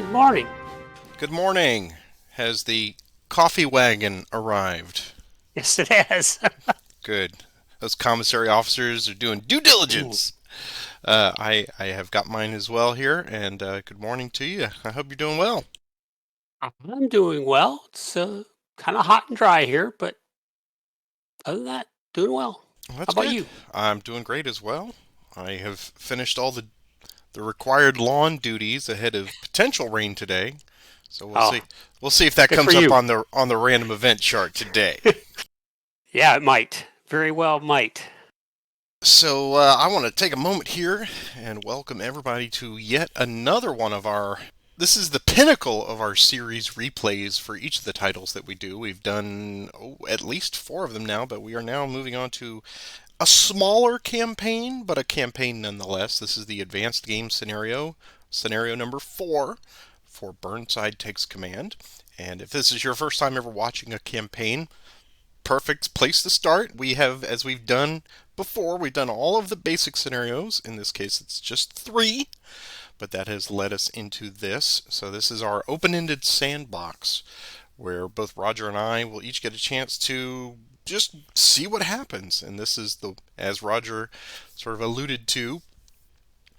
Good morning. Good morning. Has the coffee wagon arrived? Yes, it has. Good. Those commissary officers are doing due diligence. I have got mine as well here, and good morning to you. I hope you're doing well. I'm doing well. It's kind of hot and dry here, but other than that, doing well. Well, How that's about good. you? I'm doing great as well. I have finished all the required lawn duties ahead of potential rain today, so we'll Oh, see. We'll see if that good for comes up you. on the random event chart today. Yeah, it might. Very well might. So I want to take a moment here and welcome everybody to yet another one of our. This is the pinnacle of our series replays for each of the titles that we do. We've done at least four of them now, but we are now moving on to a smaller campaign, but a campaign nonetheless. This is the advanced game scenario number 4 for Burnside Takes Command. And if this is your first time ever watching a campaign, perfect place to start. We have, as we've done before, we've done all of the basic scenarios. In this case, it's just 3, but that has led us into this. So this is our open-ended sandbox where both Roger and I will each get a chance to just see what happens. And this is as Roger sort of alluded to,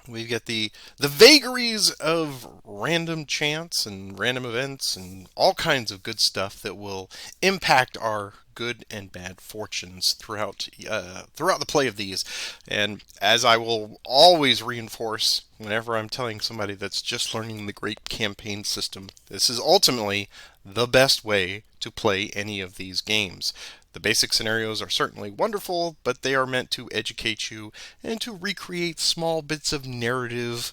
we get the vagaries of random chance and random events and all kinds of good stuff that will impact our good and bad fortunes throughout the play of these. And as I will always reinforce whenever I'm telling somebody that's just learning the great campaign system, this is ultimately the best way to play any of these games. The basic scenarios are certainly wonderful, but they are meant to educate you and to recreate small bits of narrative,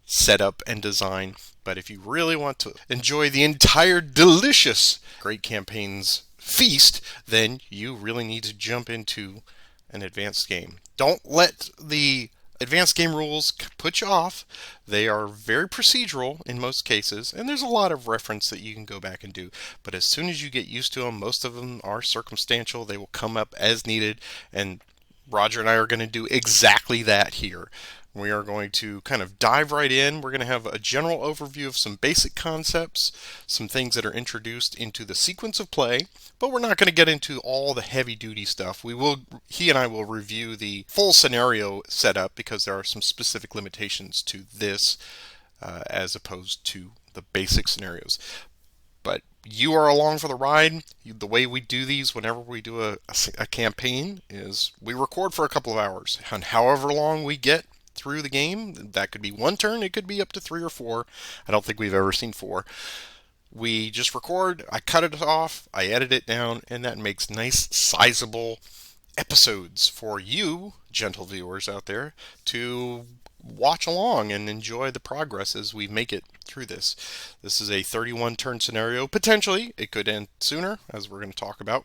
setup, and design. But if you really want to enjoy the entire delicious Great Campaigns feast, then you really need to jump into an advanced game. Don't let the advanced game rules put you off. They are very procedural in most cases, and there's a lot of reference that you can go back and do. But as soon as you get used to them, most of them are circumstantial. They will come up as needed, and Roger and I are going to do exactly that here. We are going to kind of dive right in. We're going to have a general overview of some basic concepts, some things that are introduced into the sequence of play, but we're not going to get into all the heavy duty stuff. He and I will review the full scenario setup because there are some specific limitations to this as opposed to the basic scenarios. But you are along for the ride. The way we do these whenever we do a campaign is we record for a couple of hours. And however long we get through the game, that could be one turn, it could be up to 3 or 4. I don't think we've ever seen 4. We just record, I cut it off, I edit it down, and that makes nice, sizable episodes for you, gentle viewers out there, to watch along and enjoy the progress as we make it through this. This is a 31 turn scenario. Potentially, it could end sooner, as we're going to talk about.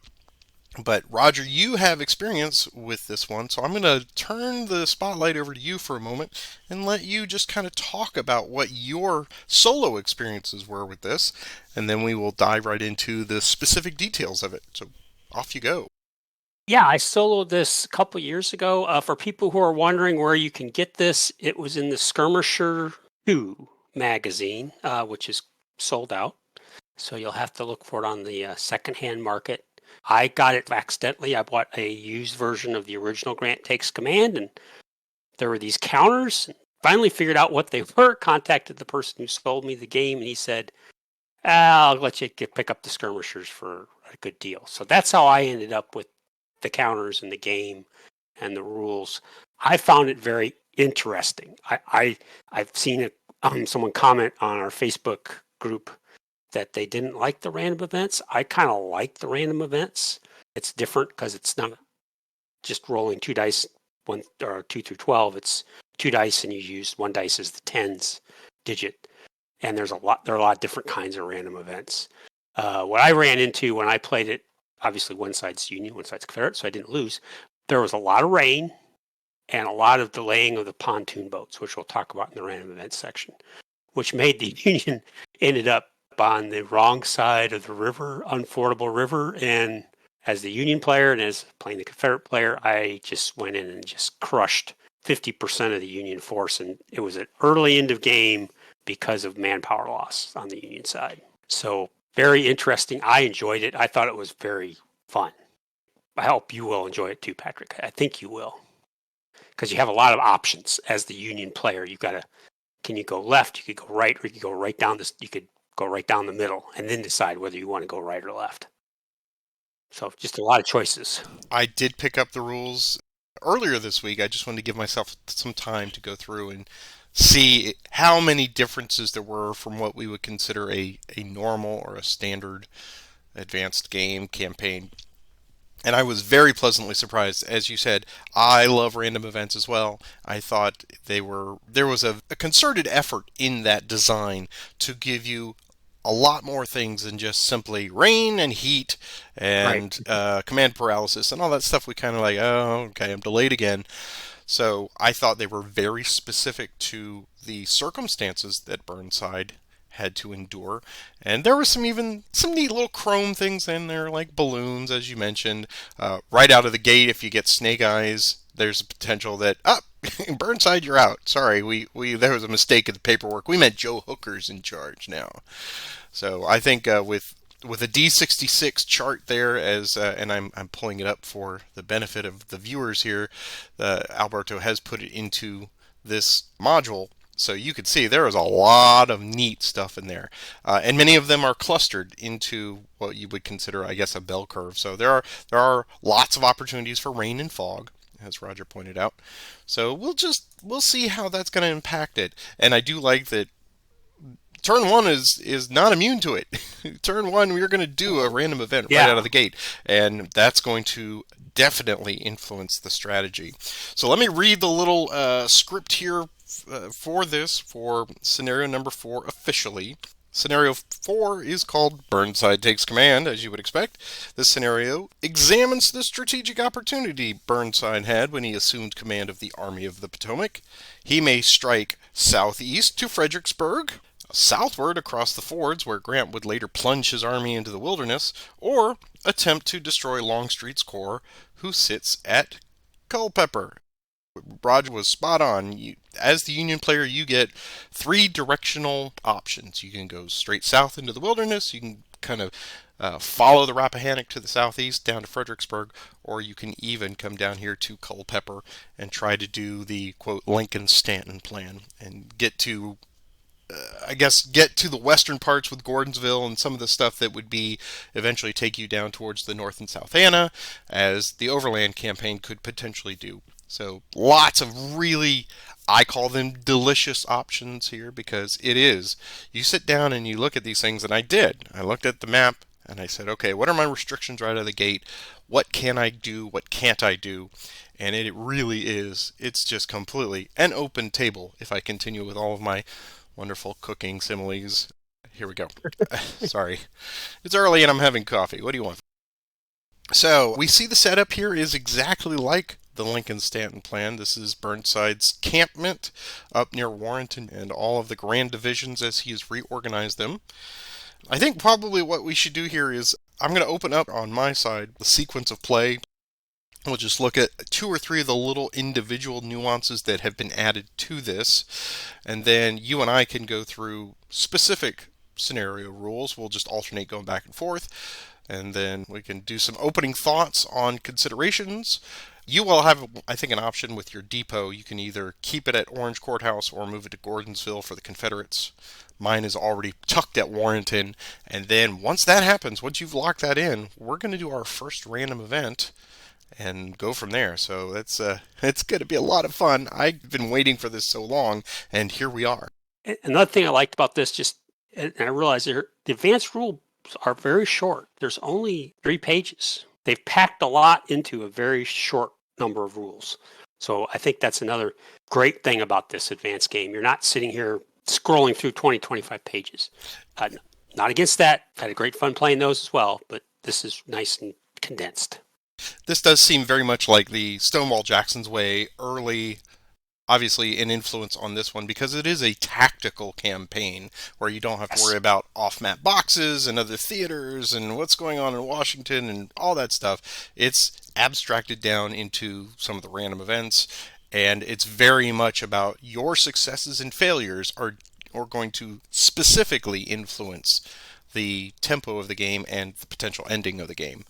But Roger, you have experience with this one, so I'm going to turn the spotlight over to you for a moment and let you just kind of talk about what your solo experiences were with this, and then we will dive right into the specific details of it. So off you go. Yeah, I soloed this a couple years ago. For people who are wondering where you can get this, it was in the Skirmisher 2 magazine, which is sold out. So you'll have to look for it on the secondhand market. I got it accidentally. I bought a used version of the original Grant Takes Command, and there were these counters. Finally figured out what they were, contacted the person who sold me the game, and he said, I'll let you pick up the skirmishers for a good deal. So that's how I ended up with the counters and the game and the rules. I found it very interesting. I've seen it, someone comment on our Facebook group that they didn't like the random events. I kind of like the random events. It's different because it's not just rolling two dice, one or 2 through 12. It's two dice, and you use one dice as the tens digit. And there are a lot of different kinds of random events. What I ran into when I played it, obviously one side's Union, one side's Confederate, so I didn't lose. There was a lot of rain and a lot of delaying of the pontoon boats, which we'll talk about in the random events section, which made the Union ended up on the wrong side of the river, unfordable river. And as the Union player and as playing the Confederate player, I just went in and just crushed 50% of the Union force. And it was an early end of game because of manpower loss on the Union side. So very interesting. I enjoyed it. I thought it was very fun. I hope you will enjoy it too, Patrick. I think you will, because you have a lot of options as the Union player. You've got to, can you go left? You could go right, or you could go right down this. You could go right down the middle, and then decide whether you want to go right or left. So just a lot of choices. I did pick up the rules earlier this week. I just wanted to give myself some time to go through and see how many differences there were from what we would consider a normal or a standard advanced game campaign. And I was very pleasantly surprised. As you said, I love random events as well. I thought there was a concerted effort in that design to give you a lot more things than just simply rain and heat and command paralysis and all that stuff. We kind of like, oh, okay, I'm delayed again. So I thought they were very specific to the circumstances that Burnside had to endure. And there was some neat little chrome things in there, like balloons, as you mentioned. Right out of the gate, if you get snake eyes, there's a potential that, Burnside, you're out. Sorry, there was a mistake in the paperwork. We meant Joe Hooker's in charge now. So I think with a D66 chart there, and I'm pulling it up for the benefit of the viewers here, Alberto has put it into this module. So you could see there is a lot of neat stuff in there. And many of them are clustered into what you would consider, I guess, a bell curve. So there are lots of opportunities for rain and fog, as Roger pointed out. So we'll see how that's going to impact it. And I do like that turn one is not immune to it. Turn one, we're going to do a random event right out of the gate. And that's going to definitely influence the strategy. So let me read the little script here for scenario number 4 officially. Scenario 4 is called Burnside Takes Command, as you would expect. This scenario examines the strategic opportunity Burnside had when he assumed command of the Army of the Potomac. He may strike southeast to Fredericksburg, southward across the fords where Grant would later plunge his army into the wilderness, or attempt to destroy Longstreet's corps, who sits at Culpeper. Roger was spot on. As the Union player, you get 3 directional options. You can go straight south into the wilderness, you can kind of follow the Rappahannock to the southeast down to Fredericksburg, or you can even come down here to Culpeper and try to do the, quote, Lincoln-Stanton plan and get to the western parts with Gordonsville and some of the stuff that would be eventually take you down towards the North and South Anna, as the overland campaign could potentially do. So lots of really, I call them delicious options here, because it is. You sit down and you look at these things, and I did. I looked at the map and I said, okay, what are my restrictions right out of the gate? What can I do? What can't I do? And it really is. It's just completely an open table if I continue with all of my wonderful cooking similes. Here we go. Sorry. It's early and I'm having coffee. What do you want? So we see the setup here is exactly like the Lincoln-Stanton plan. This is Burnside's campment up near Warrenton and all of the grand divisions as he has reorganized them. I think probably what we should do here is I'm going to open up on my side the sequence of play. We'll just look at 2 or 3 of the little individual nuances that have been added to this, and then you and I can go through specific scenario rules. We'll just alternate going back and forth, and then we can do some opening thoughts on considerations. You will have, I think, an option with your depot. You can either keep it at Orange Courthouse or move it to Gordonsville for the Confederates. Mine is already tucked at Warrenton, and then once that happens, once you've locked that in, we're going to do our first random event and go from there. So it's going to be a lot of fun. I've been waiting for this so long, and here we are. Another thing I liked about this, and I realized the advanced rules are very short. There's only 3 pages. They've packed a lot into a very short number of rules. So I think that's another great thing about this advanced game. You're not sitting here scrolling through 20, 25 pages. Not against that. Had a great fun playing those as well, but this is nice and condensed. This does seem very much like the Stonewall Jackson's Way early, obviously an influence on this one, because it is a tactical campaign where you don't have to worry about off-map boxes and other theaters and what's going on in Washington and all that stuff. It's abstracted down into some of the random events, and it's very much about your successes and failures are or going to specifically influence the tempo of the game and the potential ending of the game.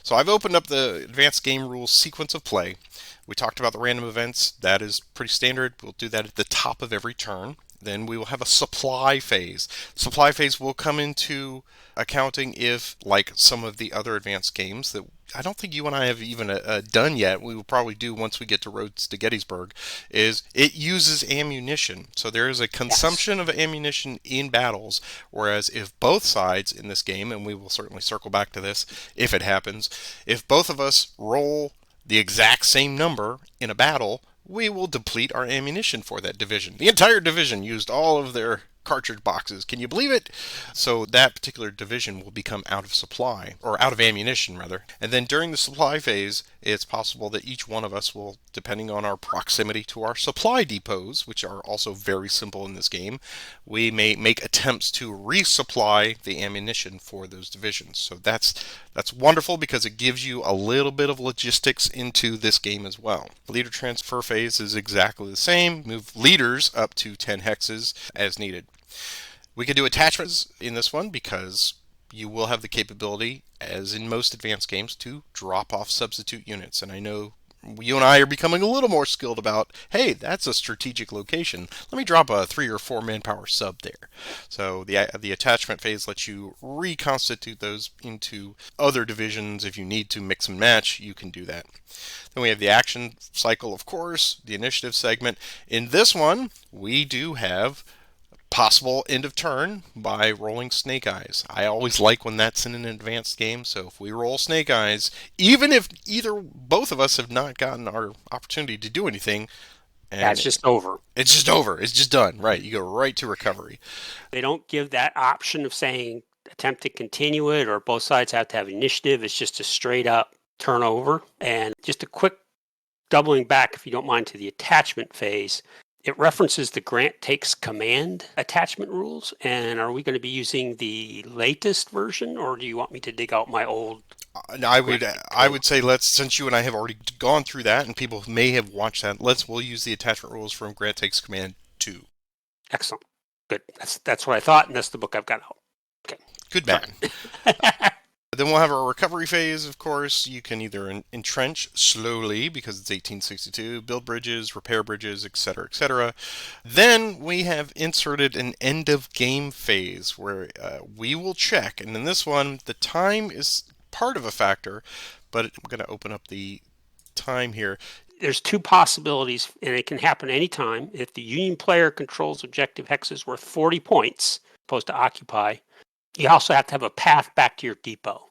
So I've opened up the advanced game rules sequence of play. We talked about the random events. That is pretty standard. We'll do that at the top of every turn. Then we will have a supply phase. Supply phase will come into accounting if, like some of the other advanced games that I don't think you and I have even done yet, we will probably do once we get to Roads to Gettysburg, is it uses ammunition. So there is a consumption of ammunition in battles, whereas if both sides in this game, and we will certainly circle back to this if it happens, if both of us roll the exact same number in a battle, we will deplete our ammunition for that division. The entire division used all of their cartridge boxes. Can you believe it? So that particular division will become out of supply, or out of ammunition rather. And then during the supply phase, it's possible that each one of us will, depending on our proximity to our supply depots, which are also very simple in this game, we may make attempts to resupply the ammunition for those divisions. So that's wonderful because it gives you a little bit of logistics into this game as well. The leader transfer phase is exactly the same. Move leaders up to 10 hexes as needed. We can do attachments in this one because you will have the capability, as in most advanced games, to drop off substitute units. And I know you and I are becoming a little more skilled about, hey, that's a strategic location. Let me drop a 3 or 4 manpower sub there. So the attachment phase lets you reconstitute those into other divisions. If you need to mix and match, you can do that. Then we have the action cycle, of course, the initiative segment. In this one, we do have possible end of turn by rolling snake eyes. I always like when that's in an advanced game, so if we roll snake eyes, even if both of us have not gotten our opportunity to do anything, and That's just over. It's just over. It's just done. Right. You go right to recovery. They don't give that option of saying attempt to continue it or both sides have to have initiative. It's just a straight up turnover. And just a quick doubling back, if you don't mind, to the attachment phase. It references the Grant Takes Command attachment rules. And are we going to be using the latest version, or do you want me to dig out my old? I would say since you and I have already gone through that, and people may have watched that, we'll use the attachment rules from Grant Takes Command 2. Excellent. Good. That's what I thought, and that's the book I've got out. Okay. Good man. Then we'll have our recovery phase, of course. You can either entrench slowly, because it's 1862, build bridges, repair bridges, etc., etc. Then we have inserted an end-of-game phase, where we will check. And in this one, the time is part of a factor, but I'm going to open up the time here. There's two possibilities, and it can happen anytime. If the Union player controls objective hexes worth 40 points, opposed to occupy, you also have to have a path back to your depot.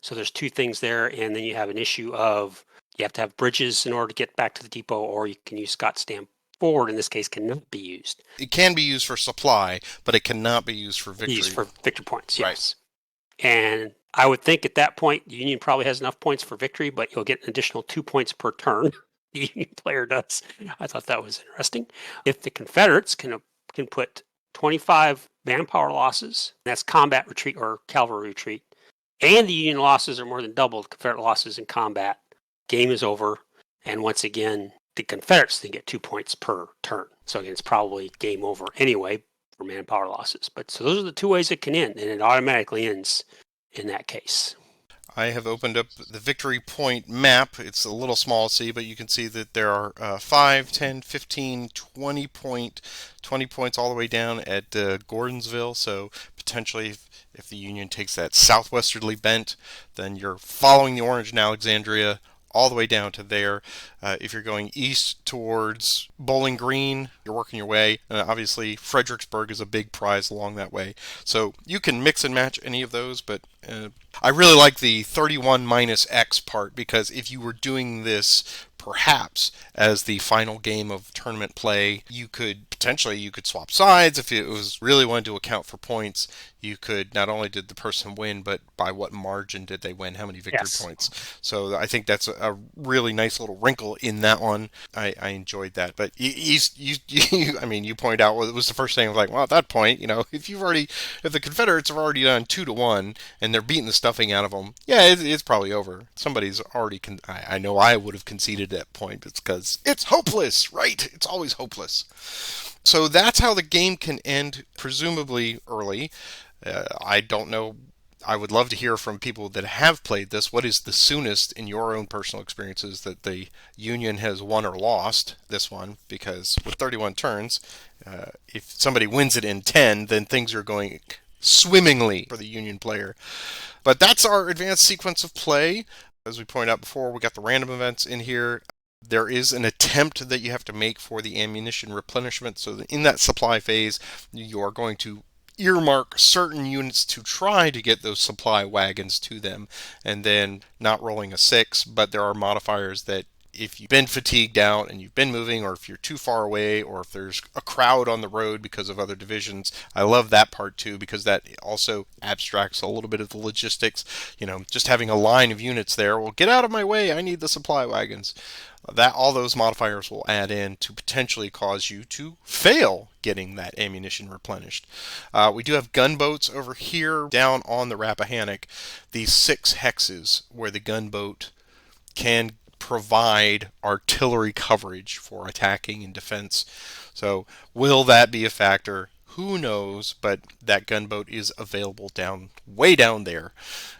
So there's two things there, and then you have an issue of you have to have bridges in order to get back to the depot, or you can use Scott's Stamp Forward. In this case, cannot be used. It can be used for supply, but it cannot be used for victory. Used for victory points, yes. Right. And I would think at that point, the Union probably has enough points for victory, but you'll get an additional 2 points per turn. The Union player does. I thought that was interesting. If the Confederates can put 25 manpower losses, that's combat retreat or cavalry retreat, and the Union losses are more than double the Confederate losses in combat, game is over. And once again, the Confederates then get 2 points per turn. So again, it's probably game over anyway for manpower losses. But so those are the two ways it can end, and it automatically ends in that case. I have opened up the victory point map. It's a little small to see, but you can see that there are 5, 10, 15, 20 points all the way down at Gordonsville. So potentially if the Union takes that southwesterly bent, then you're following the Orange and Alexandria all the way down to there. If you're going east towards Bowling Green, you're working your way. Obviously, Fredericksburg is a big prize along that way. So you can mix and match any of those, but I really like the 31 minus X part, because if you were doing this perhaps as the final game of tournament play, you could swap sides. If it was really wanted to account for points, you could, not only did the person win, but by what margin did they win, how many victory points. So I think that's a really nice little wrinkle in that one. I enjoyed that. But I mean, you pointed out, well, it was the first thing. I was like, well, at that point, if the Confederates have already done 2-1 and they're beating the stuffing out of them, yeah, it's probably over. Somebody's already, I know I would have conceded at that point. It's because it's hopeless, right? It's always hopeless. So that's how the game can end, presumably early. I don't know. I would love to hear from people that have played this. What is the soonest in your own personal experiences that the Union has won or lost this one? Because with 31 turns, if somebody wins it in 10, then things are going swimmingly for the Union player. But that's our advanced sequence of play. As we pointed out before, we got the random events in here. There is an attempt that you have to make for the ammunition replenishment. So in that supply phase, you are going to earmark certain units to try to get those supply wagons to them, and then not rolling a 6, but there are modifiers that if you've been fatigued out and you've been moving, or if you're too far away, or if there's a crowd on the road because of other divisions. I love that part too, because that also abstracts a little bit of the logistics. Just having a line of units there, well, get out of my way, I need the supply wagons. That all those modifiers will add in to potentially cause you to fail getting that ammunition replenished. We do have gunboats over here down on the Rappahannock, these 6 hexes where the gunboat can provide artillery coverage for attacking and defense. So will that be a factor? Who knows, but that gunboat is available way down there.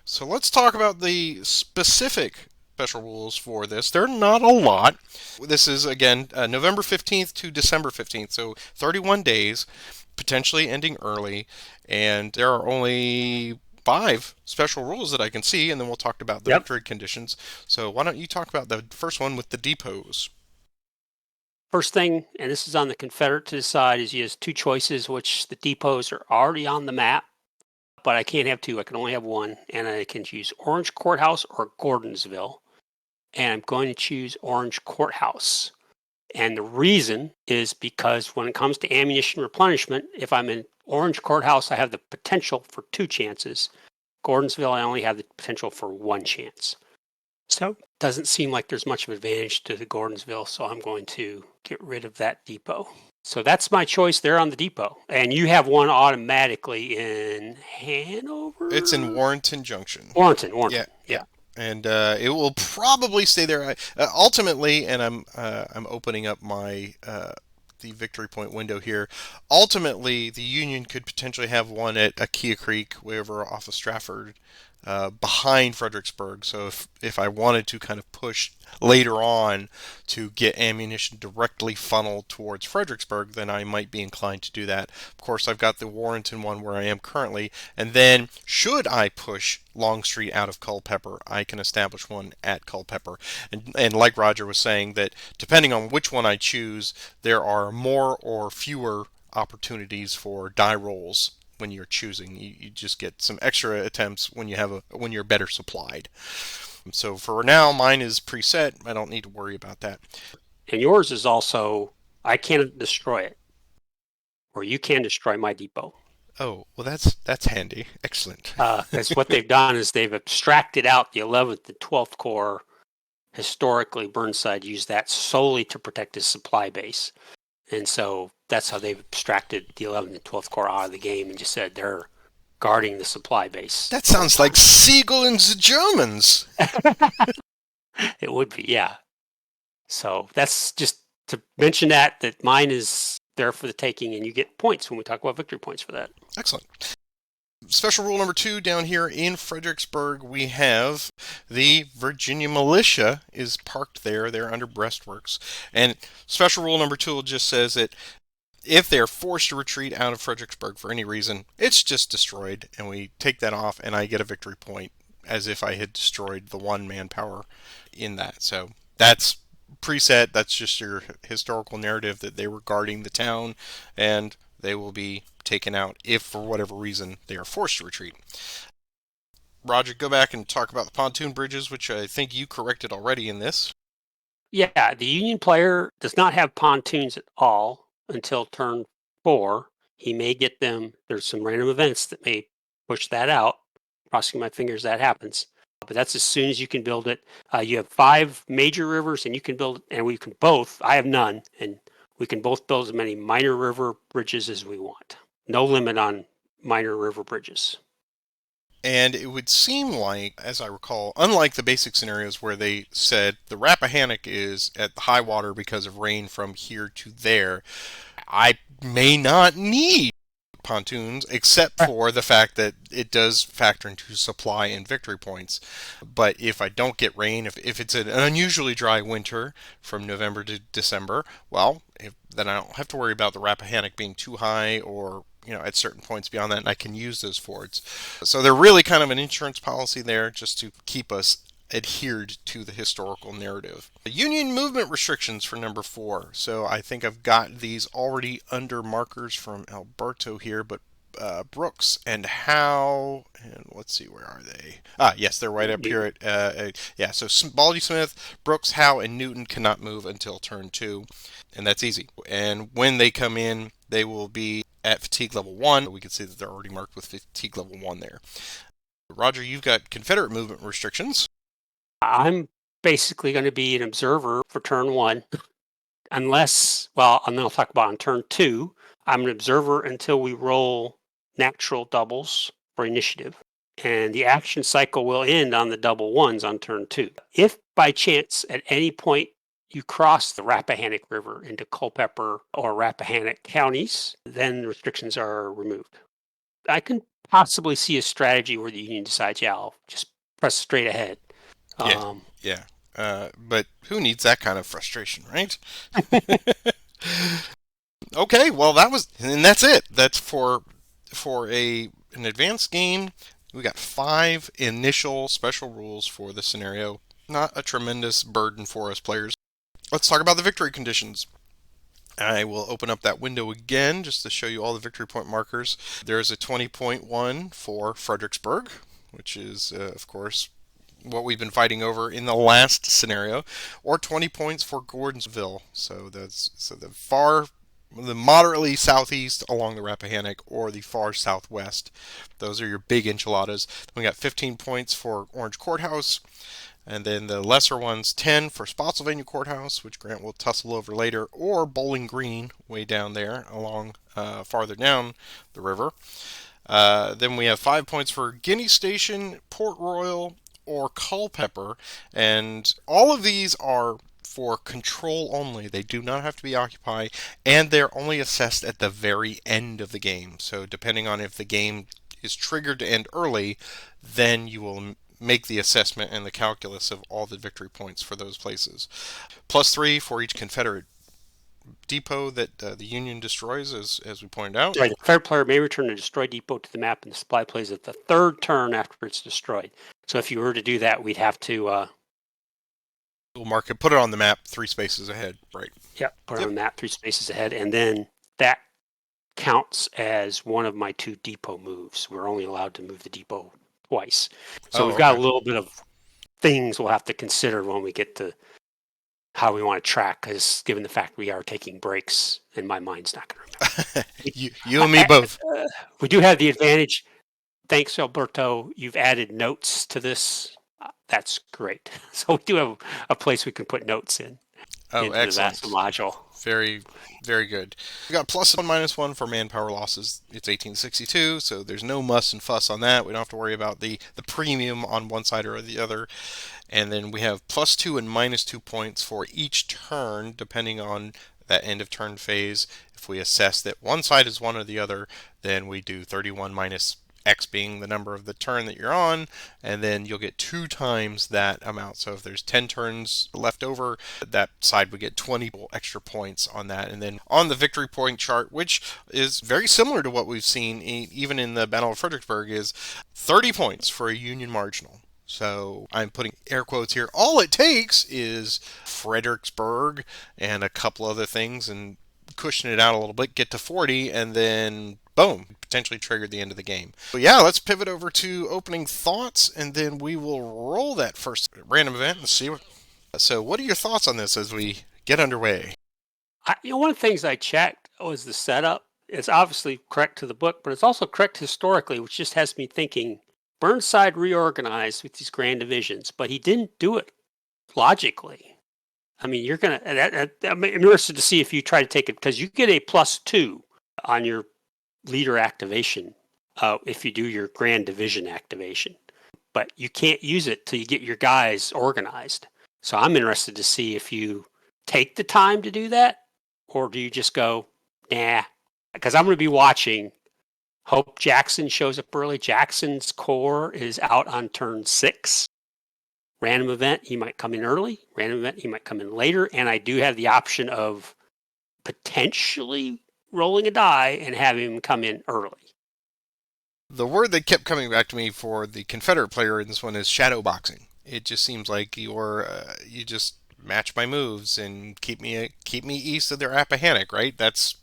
So let's talk about the specific special rules for this. They're not a lot. This is, again, November 15th to December 15th, so 31 days, potentially ending early, and there are only 5 special rules that I can see, and then we'll talk about the Yep. victory conditions. So why don't you talk about the first one with the depots? First thing, and this is on the Confederate to decide, is he has 2 choices, which the depots are already on the map, but I can't have 2. I can only have 1, and I can choose Orange Courthouse or Gordonsville. And I'm going to choose Orange Courthouse. And the reason is because when it comes to ammunition replenishment, if I'm in Orange Courthouse, I have the potential for 2 chances. Gordonsville, I only have the potential for 1 chance. So it doesn't seem like there's much of an advantage to the Gordonsville, so I'm going to get rid of that depot. So that's my choice there on the depot. And you have one automatically in Hanover? It's in Warrenton Junction. Warrenton. Yeah, Yeah. and it will probably stay there. Ultimately, and I'm opening up my the victory point window here. Ultimately, the Union could potentially have one at Akia Creek, way over off of Stratford, behind Fredericksburg. So if I wanted to kind of push later on to get ammunition directly funneled towards Fredericksburg, then I might be inclined to do that. Of course, I've got the Warrenton one where I am currently, and then should I push Longstreet out of Culpeper, I can establish one at Culpeper. And like Roger was saying, that depending on which one I choose, there are more or fewer opportunities for die rolls when you're choosing. You just get some extra attempts when you're better supplied. So for now, mine is preset. I don't need to worry about that. And yours is also, I can't destroy it, or you can destroy my depot. Oh, well, that's handy. Excellent. Because what they've done is they've abstracted out the 11th and 12th Corps. Historically, Burnside used that solely to protect his supply base. And so that's how they've abstracted the 11th and 12th Corps out of the game and just said they're guarding the supply base. That sounds like Siegel and the Germans. It would be, yeah. So that's just to mention that mine is there for the taking, and you get points when we talk about victory points for that. Excellent. Special rule number 2 down here in Fredericksburg, we have the Virginia militia is parked there. They're under breastworks. And special rule number 2 just says that if they're forced to retreat out of Fredericksburg for any reason, it's just destroyed, and we take that off, and I get a victory point as if I had destroyed the 1 manpower in that. So that's preset. That's just your historical narrative that they were guarding the town, and they will be taken out if, for whatever reason, they are forced to retreat. Roger, go back and talk about the pontoon bridges, which I think you corrected already in this. Yeah, the Union player does not have pontoons at all until turn 4. He may get them. There's some random events that may push that out. Crossing my fingers that happens. But that's as soon as you can build it. You have 5 major rivers, and you can build, and we can both. I have none, and we can both build as many minor river bridges as we want. No limit on minor river bridges. And it would seem like, as I recall, unlike the basic scenarios where they said the Rappahannock is at the high water because of rain from here to there, I may not need pontoons, except Right. for the fact that it does factor into supply and victory points. But if I don't get rain, if it's an unusually dry winter from November to December, well, then I don't have to worry about the Rappahannock being too high or at certain points beyond that, and I can use those fords. So they're really kind of an insurance policy there just to keep us adhered to the historical narrative. The Union movement restrictions for number 4. So I think I've got these already under markers from Alberto here, but Brooks and Howe, and let's see, where are they? Yes, they're right up here yeah. So Baldy Smith, Brooks, Howe, and Newton cannot move until turn 2, and that's easy. And when they come in, they will be at fatigue level 1. We can see that they're already marked with fatigue level 1 there. Roger, you've got Confederate movement restrictions. I'm basically going to be an observer for turn 1, unless, and then I'll talk about on turn 2. I'm an observer until we roll natural doubles for initiative. And the action cycle will end on the double ones on turn 2. If by chance at any point you cross the Rappahannock River into Culpeper or Rappahannock counties, then restrictions are removed. I can possibly see a strategy where the Union decides, I'll just press straight ahead. Yeah. But who needs that kind of frustration, right? Okay, well that's it. That's for an advanced game. We got 5 initial special rules for the scenario. Not a tremendous burden for us players. Let's talk about the victory conditions. I will open up that window again just to show you all the victory point markers. There's a 20.1 for Fredericksburg, which is, of course, what we've been fighting over in the last scenario, or 20 points for Gordonsville. So the moderately southeast along the Rappahannock, or the far southwest. Those are your big enchiladas. We got 15 points for Orange Courthouse, and then the lesser ones, 10 for Spotsylvania Courthouse, which Grant will tussle over later, or Bowling Green, way down there, along farther down the river. Then we have 5 points for Guinea Station, Port Royal, or Culpeper, and all of these are for control only. They do not have to be occupied, and they're only assessed at the very end of the game. So depending on if the game is triggered to end early, then you will make the assessment and the calculus of all the victory points for those places. +3 for each Confederate depot that the Union destroys, as we pointed out. Right, the Confederate player may return a destroyed depot to the map, and the supply plays at the 3rd turn after it's destroyed. So if you were to do that, we'd have to we'll mark it, put it on the map 3 spaces ahead, right? Yep, put it on the map 3 spaces ahead, and then that counts as one of my 2 depot moves. We're only allowed to move the depot twice. So we've got a little bit of things we'll have to consider when we get to how we want to track, because given the fact we are taking breaks, and my mind's not going to remember. you and me both. We do have the advantage. Thanks, Alberto. You've added notes to this. That's great. So we do have a place we can put notes in. Oh, excellent. The module. Very, very good. We got +1, -1 for manpower losses. It's 1862, so there's no muss and fuss on that. We don't have to worry about the premium on one side or the other. And then we have +2 and -2 points for each turn, depending on that end of turn phase. If we assess that one side is one or the other, then we do 31 minus X being the number of the turn that you're on, and then you'll get 2 times that amount. So if there's 10 turns left over, that side would get 20 extra points on that. And then on the victory point chart, which is very similar to what we've seen even in the Battle of Fredericksburg, is 30 points for a Union marginal. So I'm putting air quotes here. All it takes is Fredericksburg and a couple other things and cushion it out a little bit, get to 40, and then boom, potentially trigger the end of the game. So yeah, let's pivot over to opening thoughts, and then we will roll that first random event and see what. So what are your thoughts on this as we get underway? One of the things I checked was the setup. It's obviously correct to the book, but it's also correct historically, which just has me thinking Burnside reorganized with these grand divisions, but he didn't do it logically. I mean, you're going to, I'm interested to see if you try to take it, because you get a +2 on your leader activation if you do your grand division activation, but you can't use it till you get your guys organized. So I'm interested to see if you take the time to do that, or do you just go, nah, because I'm going to be watching. Hope Jackson shows up early. Jackson's core is out on turn 6. Random event, he might come in early. Random event, he might come in later. And I do have the option of potentially rolling a die and having him come in early. The word that kept coming back to me for the Confederate player in this one is shadow boxing. It just seems like you just match my moves and keep me east of their Appahannock, right? That's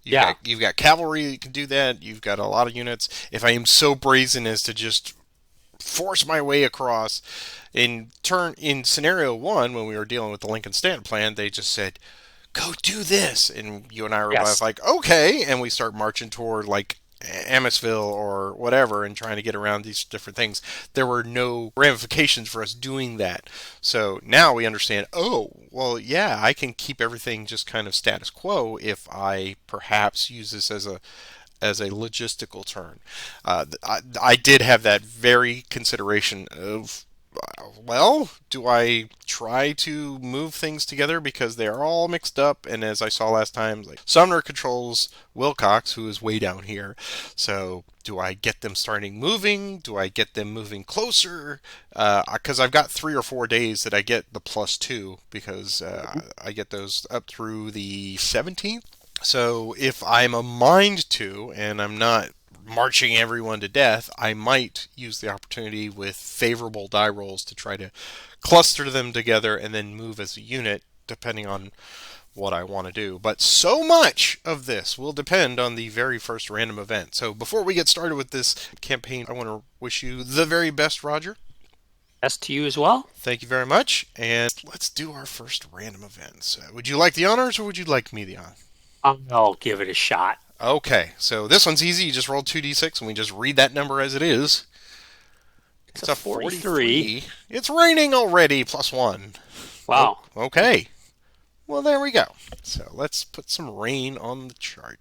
Yeah. you've got cavalry that can do that. You've got a lot of units. If I am so brazen as to just force my way across, in scenario 1 when we were dealing with the Lincoln Stanton plan, they just said, "Go do this," and you and I were both Yes. like, "Okay," and we start marching toward like Amisville or whatever and trying to get around these different things. There were no ramifications for us doing that. So now we understand, oh, well, yeah, I can keep everything just kind of status quo if I perhaps use this as a logistical turn. I did have that very consideration of, well, do I try to move things together because they are all mixed up? And as I saw last time, like Sumner controls Wilcox, who is way down here. So do I get them starting moving? Do I get them moving closer? Because I've got 3 or 4 days that I get the +2 because I get those up through the 17th. So if I'm a mind to, and I'm not marching everyone to death, I might use the opportunity with favorable die rolls to try to cluster them together and then move as a unit, depending on what I want to do. But so much of this will depend on the very first random event. So before we get started with this campaign, I want to wish you the very best, Roger. Yes, to you as well. Thank you very much. And let's do our first random events. Would you like the honors or would you like me the honors? I'll give it a shot. Okay, so this one's easy. You just roll 2d6 and we just read that number as it is. It's It's a a 43. 43. It's raining already, +1. Oh, Wow. okay. Well, there we go. So let's put some rain on the chart.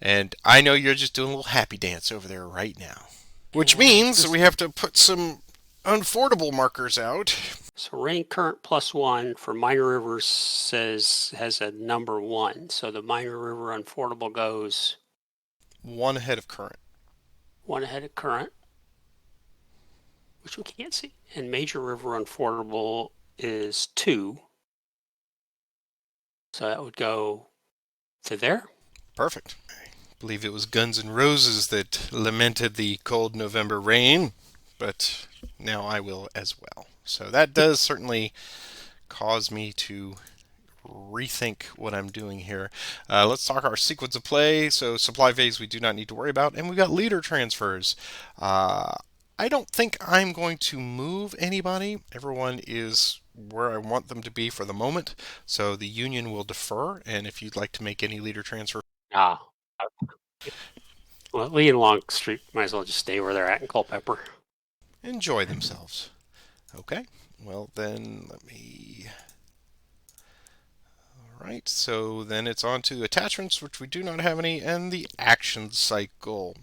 And I know you're just doing a little happy dance over there right now. Which means we have to put some unfordable markers out. So rain current +1 for minor rivers has a number 1. So the minor river unfordable goes 1 ahead of current. 1 ahead of current, which we can't see. And major river unfordable is 2. So that would go to there. Perfect. I believe it was Guns N' Roses that lamented the cold November rain, but now I will as well. So that does certainly cause me to rethink what I'm doing here. Let's talk our sequence of play. So supply phase we do not need to worry about, and we've got leader transfers. I don't think I'm going to move anybody. Everyone is where I want them to be for the moment. So the Union will defer, and if you'd like to make any leader transfer. Ah. Well, Lee and Longstreet might as well just stay where they're at in Culpeper. Enjoy themselves. Okay, well then let me... Alright, so then it's on to attachments, which we do not have any, and the action cycle.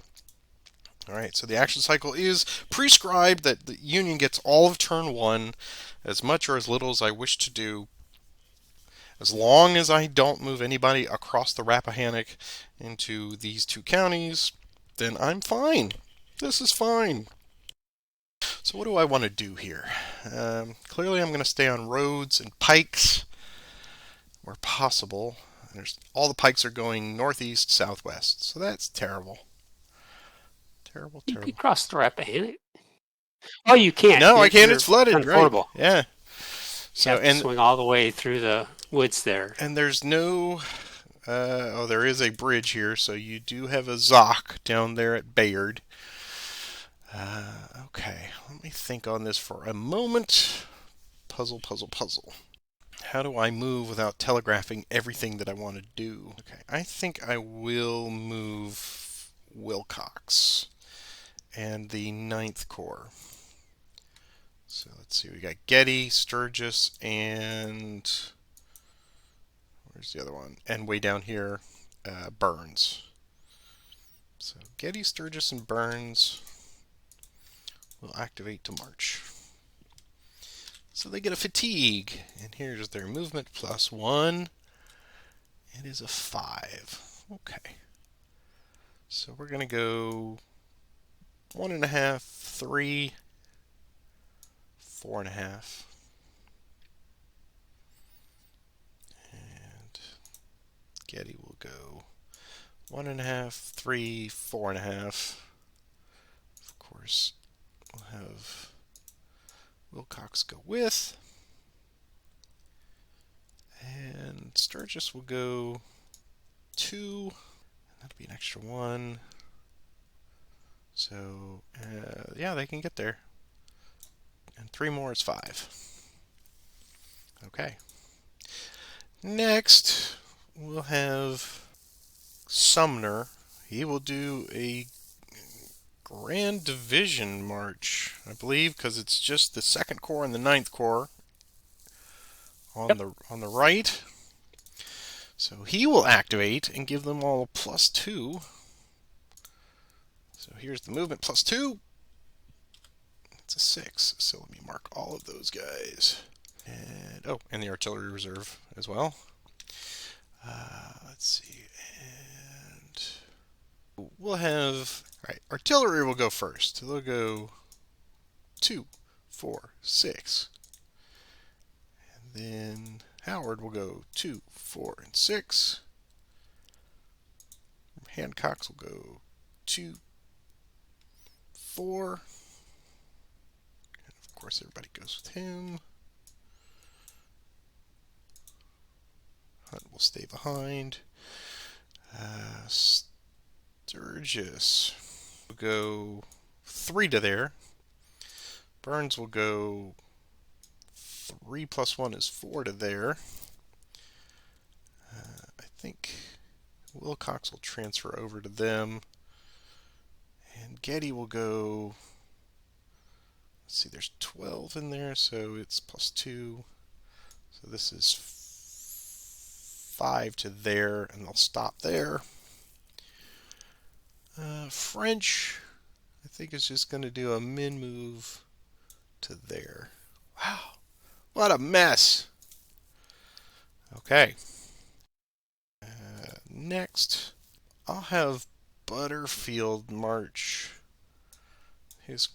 Alright, so the action cycle is prescribed that the Union gets all of turn 1, as much or as little as I wish to do, as long as I don't move anybody across the Rappahannock into these 2 counties, then I'm fine. This is fine. So what do I want to do here? Clearly I'm going to stay on roads and pikes where possible. All the pikes are going northeast, southwest, so that's terrible. Terrible, You terrible. could cross the Rappahannock. Oh, you can't. No, I can't. It's flooded, right? Unfordable. Yeah. So you have to swing all the way through the woods there. And there's no... there is a bridge here, so you do have a Zoc down there at Bayard. Okay, let me think on this for a moment. Puzzle, puzzle, puzzle. How do I move without telegraphing everything that I want to do? Okay, I think I will move Wilcox and the 9th Corps. So let's see, we got Getty, Sturgis, and... where's the other one? And way down here, Burns. So Getty, Sturgis, and Burns will activate to march. So they get a fatigue. And here's their movement +1. It is a 5. Okay. So we're going to go 1.5, 3, 4.5. And Getty will go 1.5, 3, 4.5. Of course, we'll have Wilcox go with. And Sturgis will go 2. That'll be an extra 1. So, yeah, they can get there. And 3 more is 5. Okay. Next, we'll have Sumner. He will do a Grand Division March, I believe, because it's just the 2nd Corps and the 9th Corps on Yep. the right. So he will activate and give them all a +2. So here's the movement +2. It's a 6. So let me mark all of those guys. And and the artillery reserve as well. Let's see. And we'll have, all right, artillery will go first. They'll go 2, 4, 6. And then Howard will go 2, 4, and 6. Hancock's will go 2, 4. And of course, everybody goes with him. Hunt will stay behind. Sturgis will go 3 to there. Burns will go 3 + 1 is 4 to there. I think Wilcox will transfer over to them. And Getty will go, let's see, there's 12 in there, so it's +2. So this is 5 to there, and they'll stop there. French, I think, is just going to do a min move to there. Wow, what a mess. Okay. Next, I'll have Butterfield march his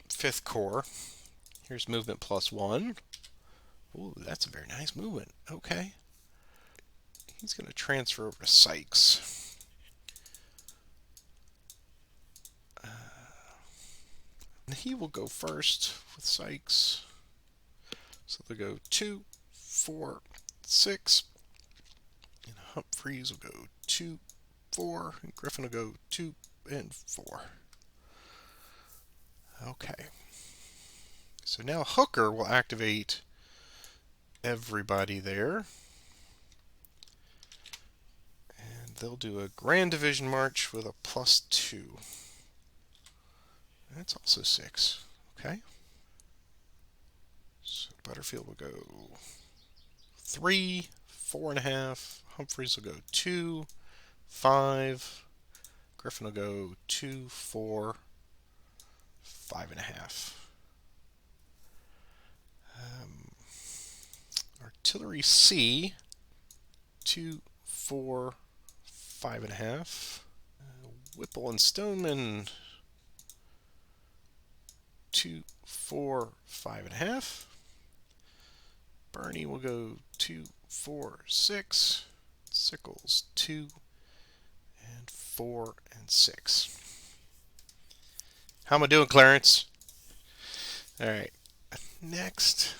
5th Corps. Here's movement +1. Ooh, that's a very nice movement. Okay. He's going to transfer over to Sykes. And he will go first with Sykes. So they'll go 2, 4, 6. And Humphreys will go 2, 4. And Griffin will go 2 and 4. Okay. So now Hooker will activate everybody there. And they'll do a Grand Division March with a +2. That's also 6. Okay. So Butterfield will go 3, 4.5. Humphreys will go 2, 5. Griffin will go 2, 4, 5.5. Artillery C, 2, 4, 5.5. Whipple and Stoneman, 2, 4, 5.5. Bernie will go 2, 4, 6. Sickles 2 and 4 and 6. How am I doing, Clarence? All right. Next,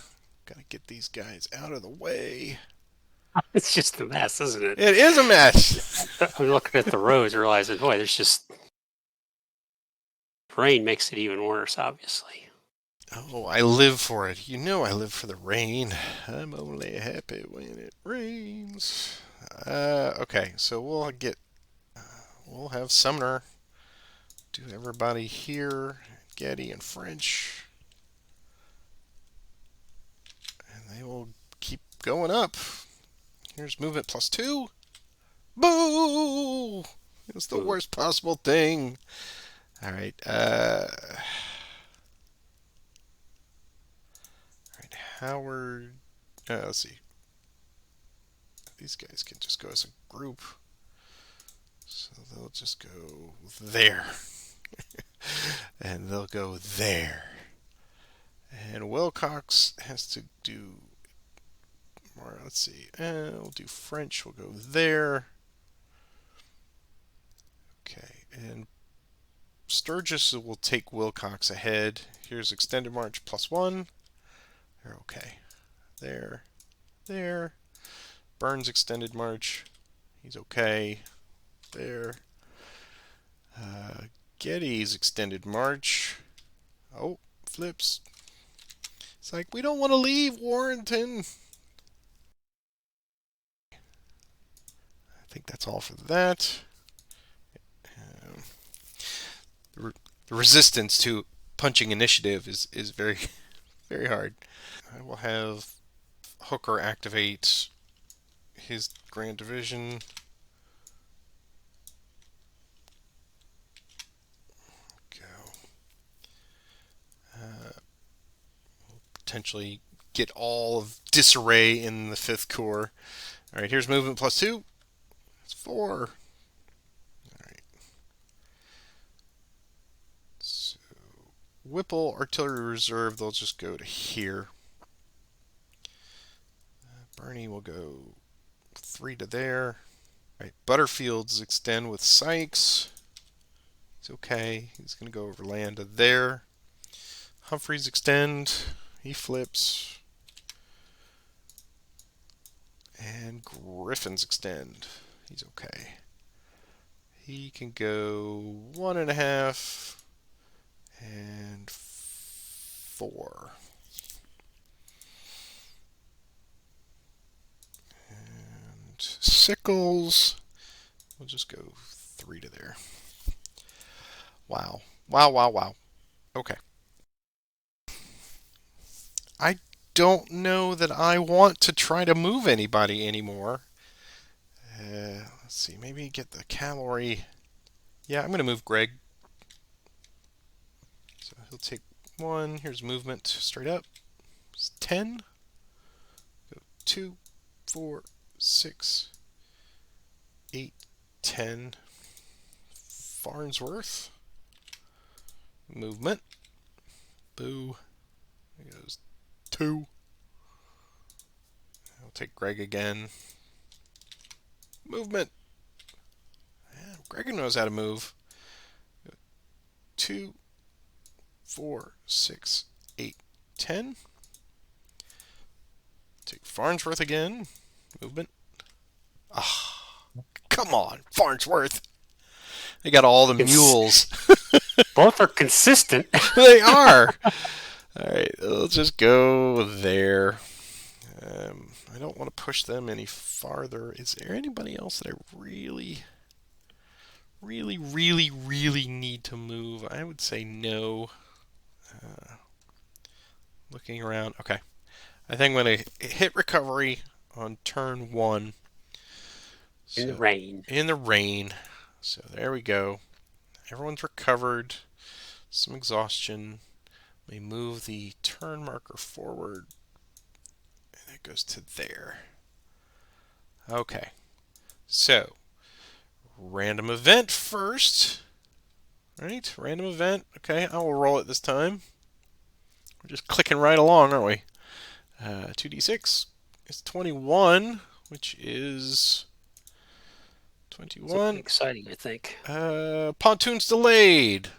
gotta get these guys out of the way. It's just a mess, isn't it? It is a mess. I'm looking at the roads, realizing, boy, there's just rain makes it even worse, obviously. Oh, I live for it. You know I live for the rain. I'm only happy when it rains. Okay, so we'll have Sumner do everybody here, Getty and French, and they will keep going up. Here's movement +2. Boo! It's the worst possible thing. All right. Howard. Let's see. These guys can just go as a group. So they'll just go there. And they'll go there. And Wilcox has to do, or let's see, we'll do French, we'll go there. Okay, and Sturgis will take Wilcox ahead. Here's extended march +1. They're okay. There, there. Burns extended march. He's okay. There. Getty's extended march. Oh, flips. It's like, we don't want to leave Warrenton. I think that's all for that. The resistance to punching initiative is very, very hard. I will have Hooker activate his Grand Division. Go. Potentially get all of disarray in the 5th Corps. All right, here's movement +2. It's 4. All right. So Whipple Artillery Reserve, they'll just go to here. Bernie will go 3 to there. All right, Butterfield's extend with Sykes. He's okay. He's going to go over land to there. Humphreys extend. He flips. And Griffin's extend. He's okay. He can go 1.5 and 4. And Sickles, we'll just go 3 to there. Wow. Wow, wow, wow. Okay. I don't know that I want to try to move anybody anymore. Let's see, maybe get the cavalry. Yeah, I'm going to move Greg. So he'll take 1. Here's movement straight up. It's 10. Go 2, 4, 6, 8, 10. Farnsworth. Movement. Boo. There goes 2. I'll take Greg again. Movement. Yeah, Greg knows how to move. 2, 4, 6, 8, 10. Take Farnsworth again. Movement. Ah, come on, Farnsworth. They got all the mules. Both are consistent. They are. All right, let's just go there. I don't want to push them any farther. Is there anybody else that I really need to move? I would say no. Looking around. Okay. I think I'm going to hit recovery on turn 1. In the rain. In the rain. So there we go. Everyone's recovered. Some exhaustion. We move the turn marker forward. And it goes to there. Okay. So, random event first. Right? Random event. Okay, I will roll it this time. We're just clicking right along, aren't we? 2d6 is 21, which is 21. Something exciting, I think. Pontoons delayed.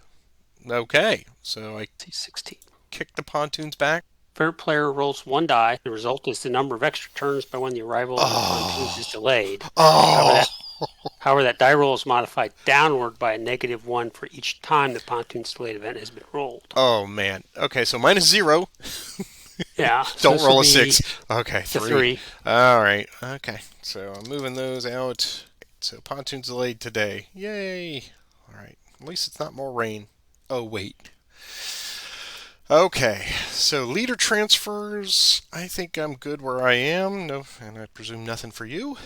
Okay, so I T16. kick the pontoons back. Fair player rolls 1 die. The result is the number of extra turns by when the arrival of the pontoons is delayed. Oh. However, that die roll is modified downward by a -1 for each time the pontoons delayed event has been rolled. Oh, man. Okay, so -0. Yeah. Don't roll a 6. Okay, 3. All right. Okay, so I'm moving those out. So pontoons delayed today. Yay. All right. At least it's not more rain. Oh, wait. Okay, so leader transfers. I think I'm good where I am. No, and I presume nothing for you.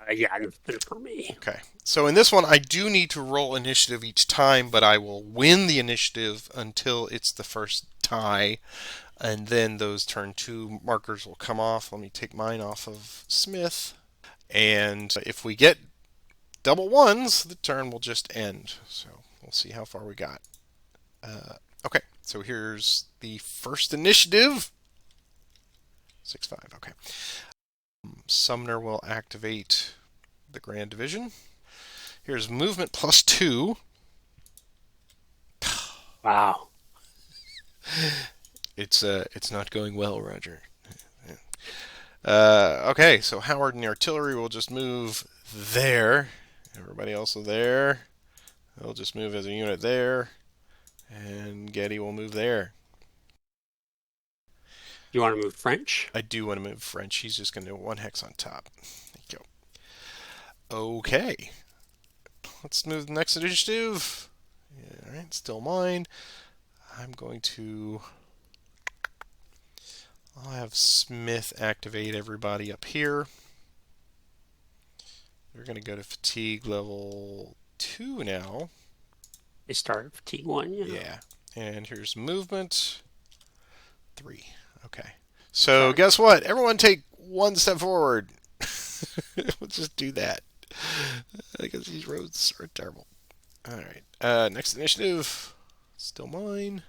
Yeah, nothing for me. Okay, so in this one, I do need to roll initiative each time, but I will win the initiative until it's the first tie, and then those turn 2 markers will come off. Let me take mine off of Smith, and if we get double ones, the turn will just end. So we'll see how far we got. Okay, so here's the first initiative. 6-5, okay. Sumner will activate the Grand Division. Here's movement +2. Wow. It's not going well, Roger. Okay, so Howard and the artillery will just move there. Everybody else is there. They'll just move as a unit there. And Getty will move there. You want to move French? I do want to move French. He's just going to do 1 hex on top. Thank you. Okay. Let's move the next initiative. Yeah, alright, still mine. I'm going to... I'll have Smith activate everybody up here. We're going to go to fatigue level 2 now. They started fatigue 1, yeah. Yeah. And here's movement 3. Okay. So guess what? Everyone take 1 step forward. We'll just do that. Because these roads are terrible. Alright. Next initiative. Still mine.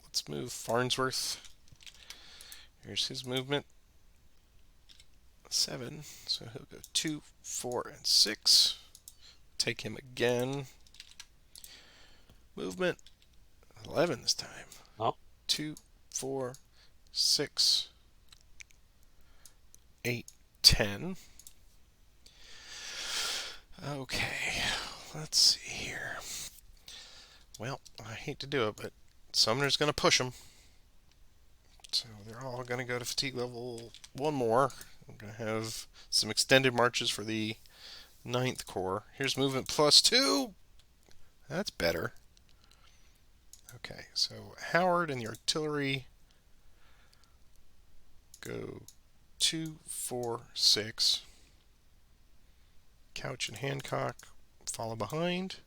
Let's move Farnsworth. Here's his movement. 7. So he'll go 2, 4, and 6. Take him again. Movement 11 this time. Oh. 2, 4, 6, 8, 10. Okay, let's see here. Well, I hate to do it, but Sumner's going to push them. So they're all going to go to fatigue level 1 more. I'm going to have some extended marches for the 9th Corps. Here's movement +2. That's better. Okay, so Howard and the artillery go 2, 4, 6. Couch and Hancock follow behind.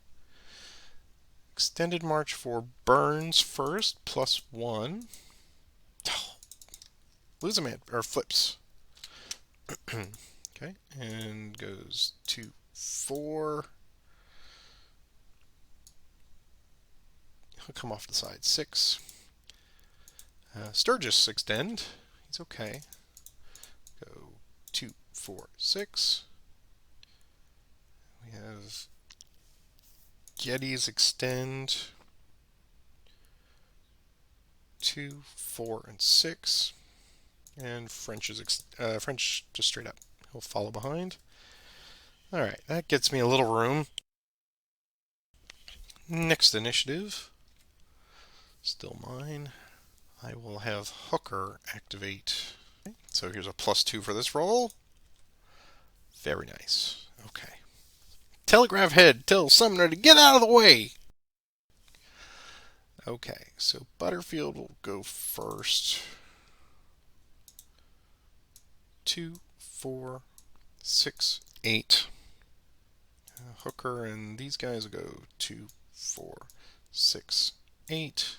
Extended march for Burns first, +1. Oh, lose a man, or flips. Okay, and goes 2, 4. He'll come off the side, 6. Sturgis extend. He's okay. Go 2, 4, 6. We have Getty's extend 2, 4, and 6, and French's French just straight up. He'll follow behind. All right, that gets me a little room. Next initiative, still mine. I will have Hooker activate. So here's a +2 for this roll. Very nice. Okay. Telegraph head, tell Sumner to get out of the way. Okay, so Butterfield will go first. 2, 4, 6, 8. Hooker and these guys will go 2, 4, 6, 8.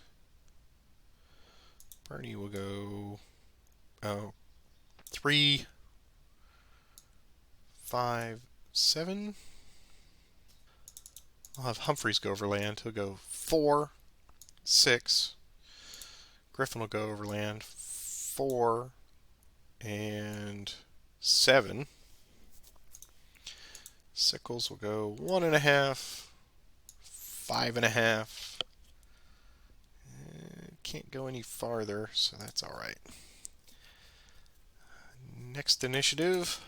Bernie will go 3, 5, 7. I'll have Humphreys go overland. He'll go 4, 6. Griffin will go overland 4 and 7. Sickles will go 1.5, 5.5. Can't go any farther, so that's all right. Next initiative.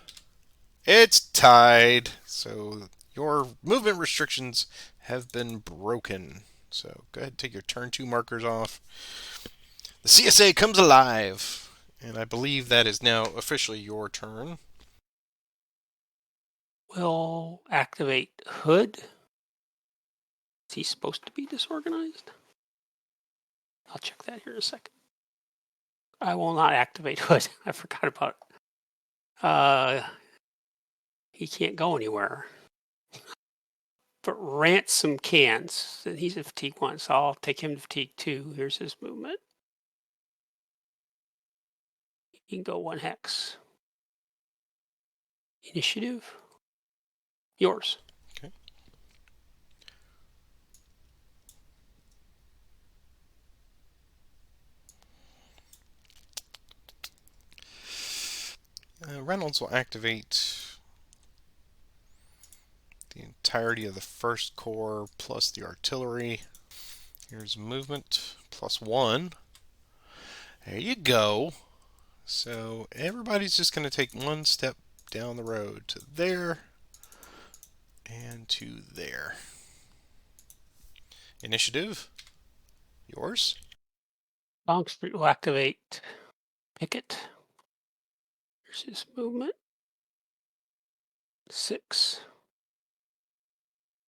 It's tied. So your movement restrictions have been broken. So go ahead and take your turn 2 markers off. The CSA comes alive. And I believe that is now officially your turn. We'll activate Hood. Is he supposed to be disorganized? I'll check that here in a second. I will not activate Hood. I forgot about it. He can't go anywhere. But Ransom can. He's a fatigue 1, so I'll take him to fatigue 2. Here's his movement. He can go 1 hex. Initiative. Yours. Reynolds will activate the entirety of the first corps plus the artillery. Here's movement +1. There you go. So everybody's just going to take one step down the road to there and to there. Initiative, yours. Longstreet will activate Pickett. Here's his movement. 6.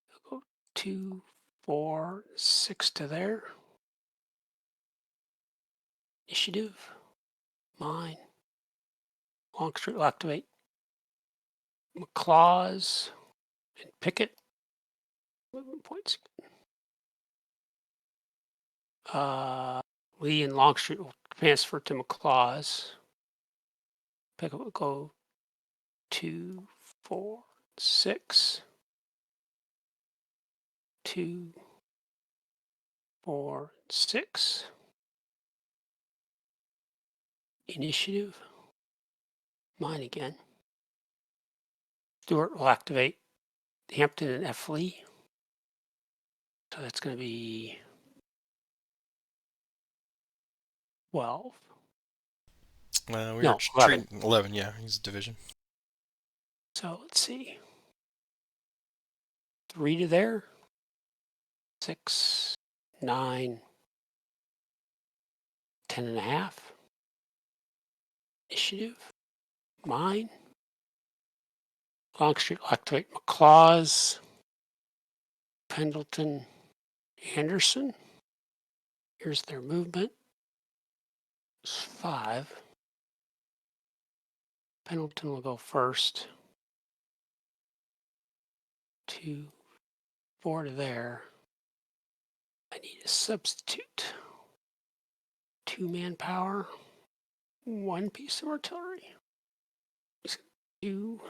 He'll go 2, 4, 6 to there. Initiative, mine. Longstreet will activate McClaws and Pickett. Movement points. Lee and Longstreet will transfer to McClaws. Pickett will go 2, 4, 6. 2, 4, 6. Initiative. Mine again. Stewart will activate Hampton and F. Lee. So that's going to be 12. No, 11. 11, yeah, he's a division. So let's see. 3 to there. 6, 9, 10 and a half. Initiative. Mine. Longstreet will activate McClaws, Pendleton, Anderson. Here's their movement. It's 5. Pendleton will go first. 2, 4 to there. I need a substitute. 2 manpower. 1 piece of artillery. 2,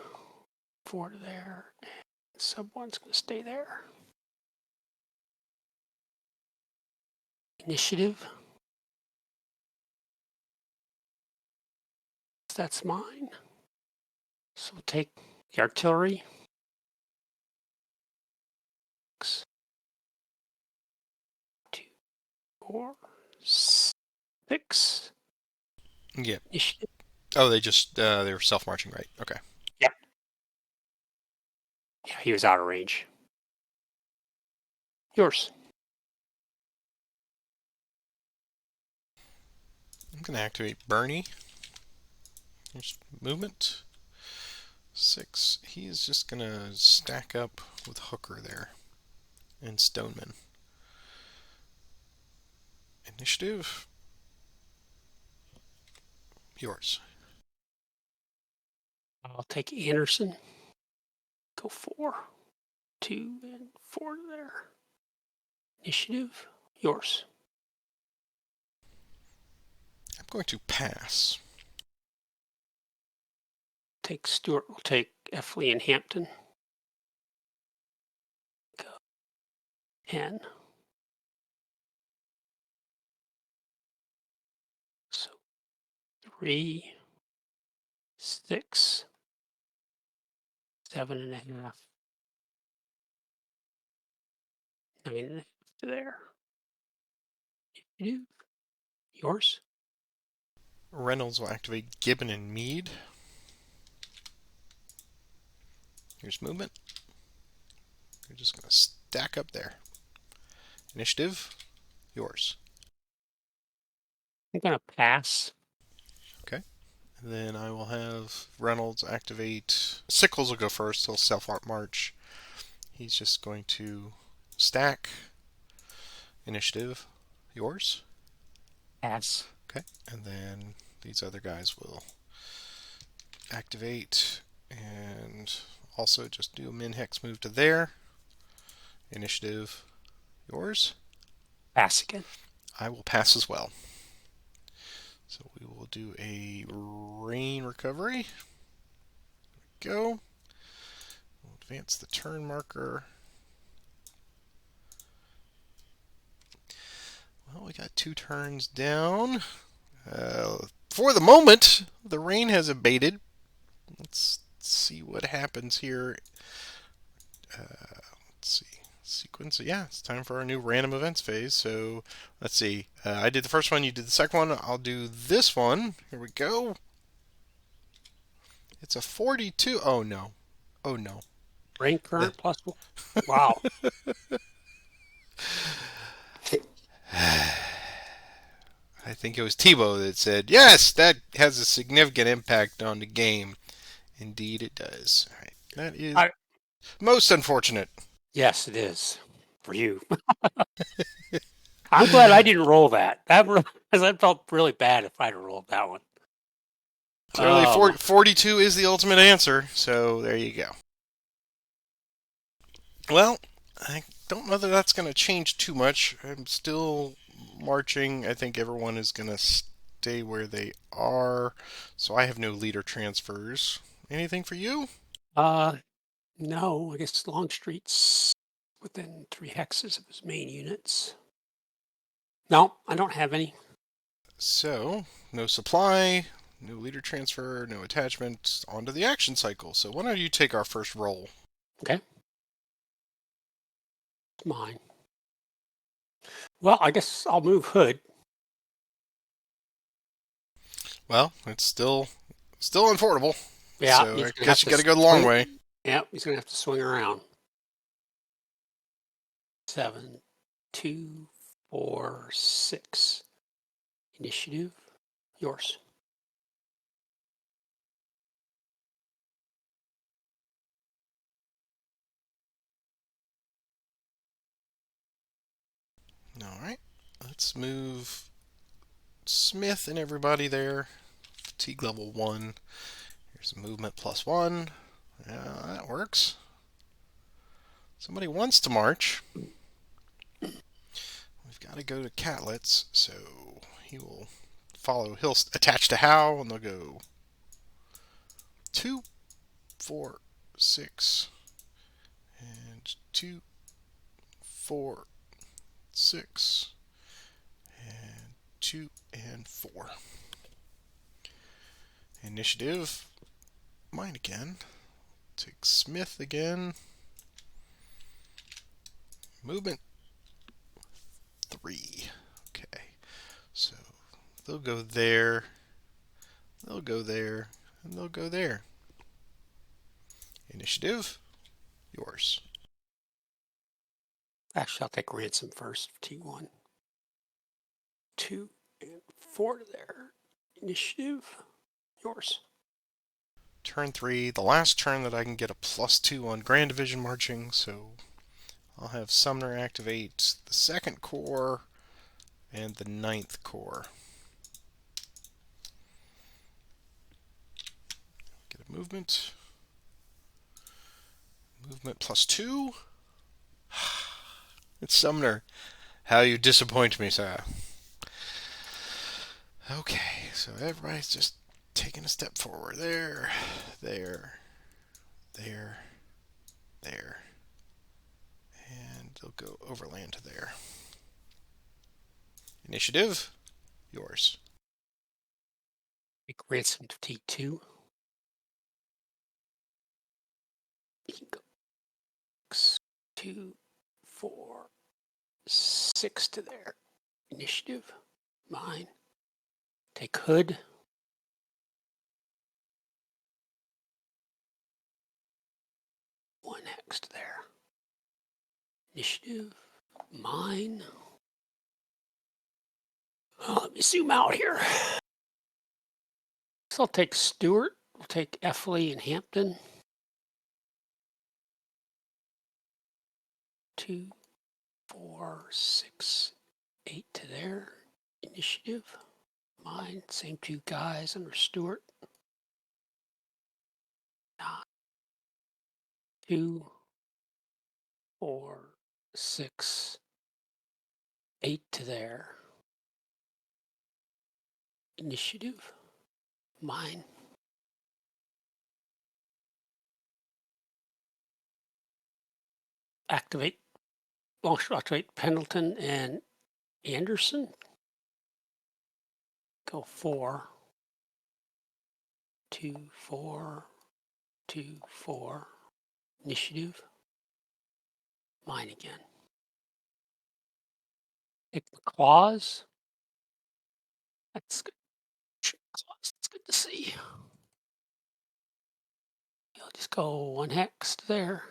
4 to there. And sub 1's going to stay there. Initiative. That's mine. So we'll take the artillery. 2, 4, 6. Yeah. Initiative. Oh, they were self-marching, right? Okay. Yeah. Yeah, he was out of range. Yours. I'm going to activate Bernie. Here's movement. 6. He is just going to stack up with Hooker there. And Stoneman. Initiative. Yours. I'll take Anderson. Go 4. 2 and 4 there. Initiative. Yours. I'm going to pass. Take Stewart. We'll take F. Lee and Hampton. Go 10. So 3, 6, 7 and a half. 9 and a half to there. Initiative. Yours. Reynolds will activate Gibbon and Meade. Here's movement. You're just going to stack up there. Initiative. Yours. I'm going to pass. Okay. And then I will have Reynolds activate. Sickles will go first. He'll self-march. He's just going to stack. Initiative. Yours. Pass. Okay. And then these other guys will activate and also just do a min-hex move to there. Initiative. Yours. Pass again. I will pass as well. So we will do a rain recovery. There we go. We'll advance the turn marker. Well, we got 2 turns down. For the moment, the rain has abated. Let's see what happens here. Let's see. Sequence. Yeah, it's time for our new random events phase. So let's see. I did the first one. You did the second one. I'll do this one. Here we go. It's a 42. Oh no. Oh no. Rain The, current plus one. Wow. I think it was Tebow that said, yes, that has a significant impact on the game. Indeed, it does. All right. That is I, most unfortunate. yes, it is for you. I'm glad I didn't roll that. Because I felt really bad if I'd rolled that one. Clearly, 42 is the ultimate answer, so there you go. Well, I don't know that that's going to change too much. I'm still marching. I think everyone is going to stay where they are, so I have no leader transfers. Anything for you? No, I guess Longstreet's within 3 hexes of his main units. No, I don't have any. So, no supply, no leader transfer, no attachment, onto the action cycle. So, why don't you take our first roll? Okay. It's mine. Well, I guess I'll move Hood. Well, it's still unfordable. Yeah, So, he's I gonna have guess you to got to go the long swing. way. Yeah, he's gonna have to swing around. 7, 2, 4, 6. Initiative, yours. All right. Let's move Smith and everybody there. Fatigue level 1. Here's a movement plus 1. Yeah, that works. Somebody wants to march. We've got to go to Catlets, so he will follow. He'll attach to Howe, and they'll go 2, 4, 6, and 2, 4, 6, and 2, and 4. Initiative, mine again. Take Smith again. Movement 3. Okay, so they'll go there, they'll go there, and they'll go there. Initiative, yours. Actually, I'll take ransom first. T1, 2, and 4 there. Initiative, yours. Turn 3, the last turn that I can get a +2 on Grand Division marching, so I'll have Sumner activate the 2nd Corps and the 9th Corps. Get a movement. Movement +2. It's Sumner. How you disappoint me, sir. Okay, so everybody's just taking a step forward. There, there, there, there. And they'll go overland to there. Initiative, yours. Take ransom to T2. Go 2, 4, 6 to there. Initiative, mine. Take Hood. One hex to there. Initiative, mine. Oh, let me zoom out here. So I'll take Stewart. We'll take Effley and Hampton. 2, 4, 6, 8 to there. Initiative, mine. Same 2 guys under Stewart. 9, 2, 4, 6, 8 to there. Initiative, mine. Activate Pendleton and Anderson. Go 4, 2, 4, 2, 4. Initiative. Mine again. Pick the claws. That's good. Claws. That's good to see. You'll just go 1 hex to there.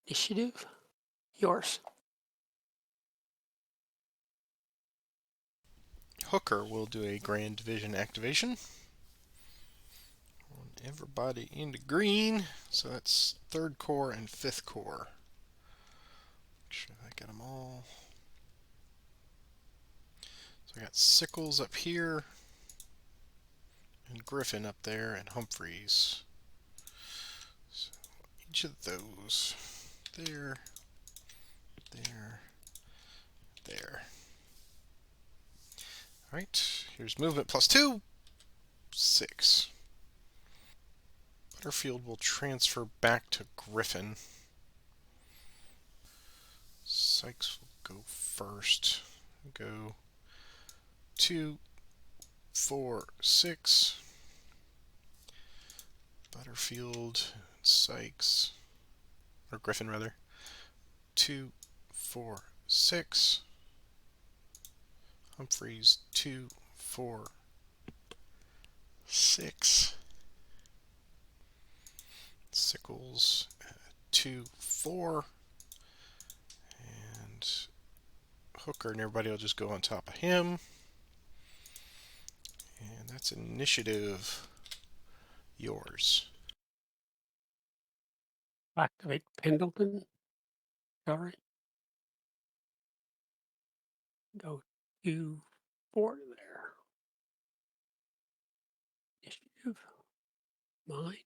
Initiative. Yours. Hooker will do a Grand Division activation. Everybody into green. So that's 3rd Corps and 5th Corps. Make sure I got them all. So I got Sickles up here, and Griffin up there, and Humphreys. So each of those. There, there, there. Alright, here's movement +2. 6. Butterfield will transfer back to Griffin. Sykes will go first. Go 2, 4, 6. Butterfield, Sykes, or Griffin rather. 2, 4, 6. Humphreys, 2, 4, 6. Sickles, 2, 4. And Hooker and everybody will just go on top of him. And that's initiative. Yours. Activate Pendleton. Sorry. Go 2, 4 there. Initiative. Mine.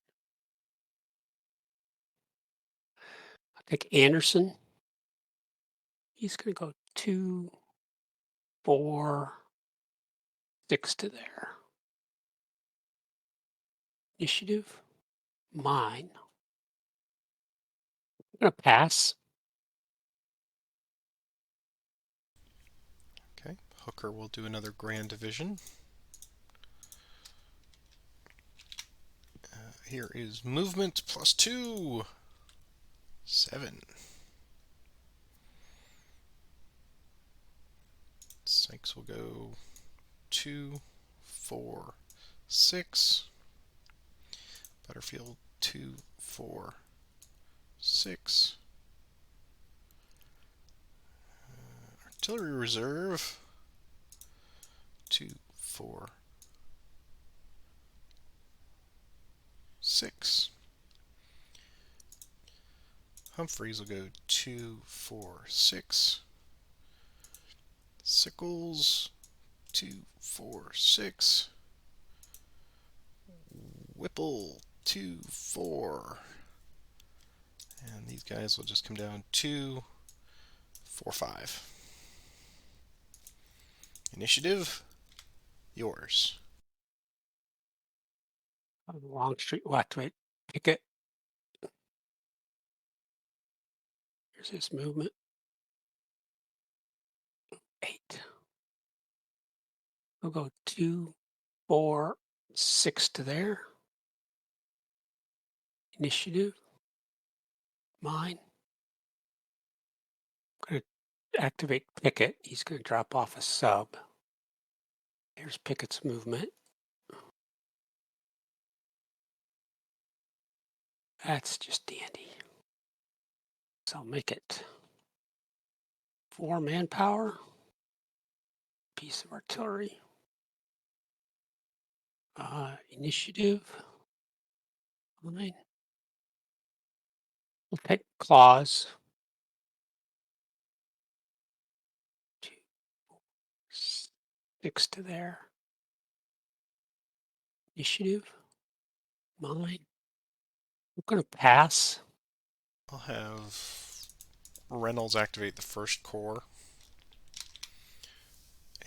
I'll take Anderson. He's going to go 2, 4, 6 to there. Initiative. Mine. I'm going to pass. Okay, Hooker will do another Grand Division. Here is movement +2. 7. Sykes will go 2, 4, 6. Butterfield 2, 4, 6. Artillery reserve 2, 4, 6. Humphreys will go 2, 4, 6. Sickles 2, 4, 6. Whipple 2, 4. And these guys will just come down 2, 4, 5. Initiative, yours. On Longstreet will activate Picket. Here's his movement. 8. We'll go 2, 4, 6 to there. Initiative. Mine. I'm going to activate Picket. He's going to drop off a sub. Here's Pickett's movement. That's just dandy. So I'll make it 4 manpower. Piece of artillery. Initiative. Mine. We'll take claws. 2, 6 to there. Initiative. Mine. I'm going to pass. I'll have Reynolds activate the 1st Corps.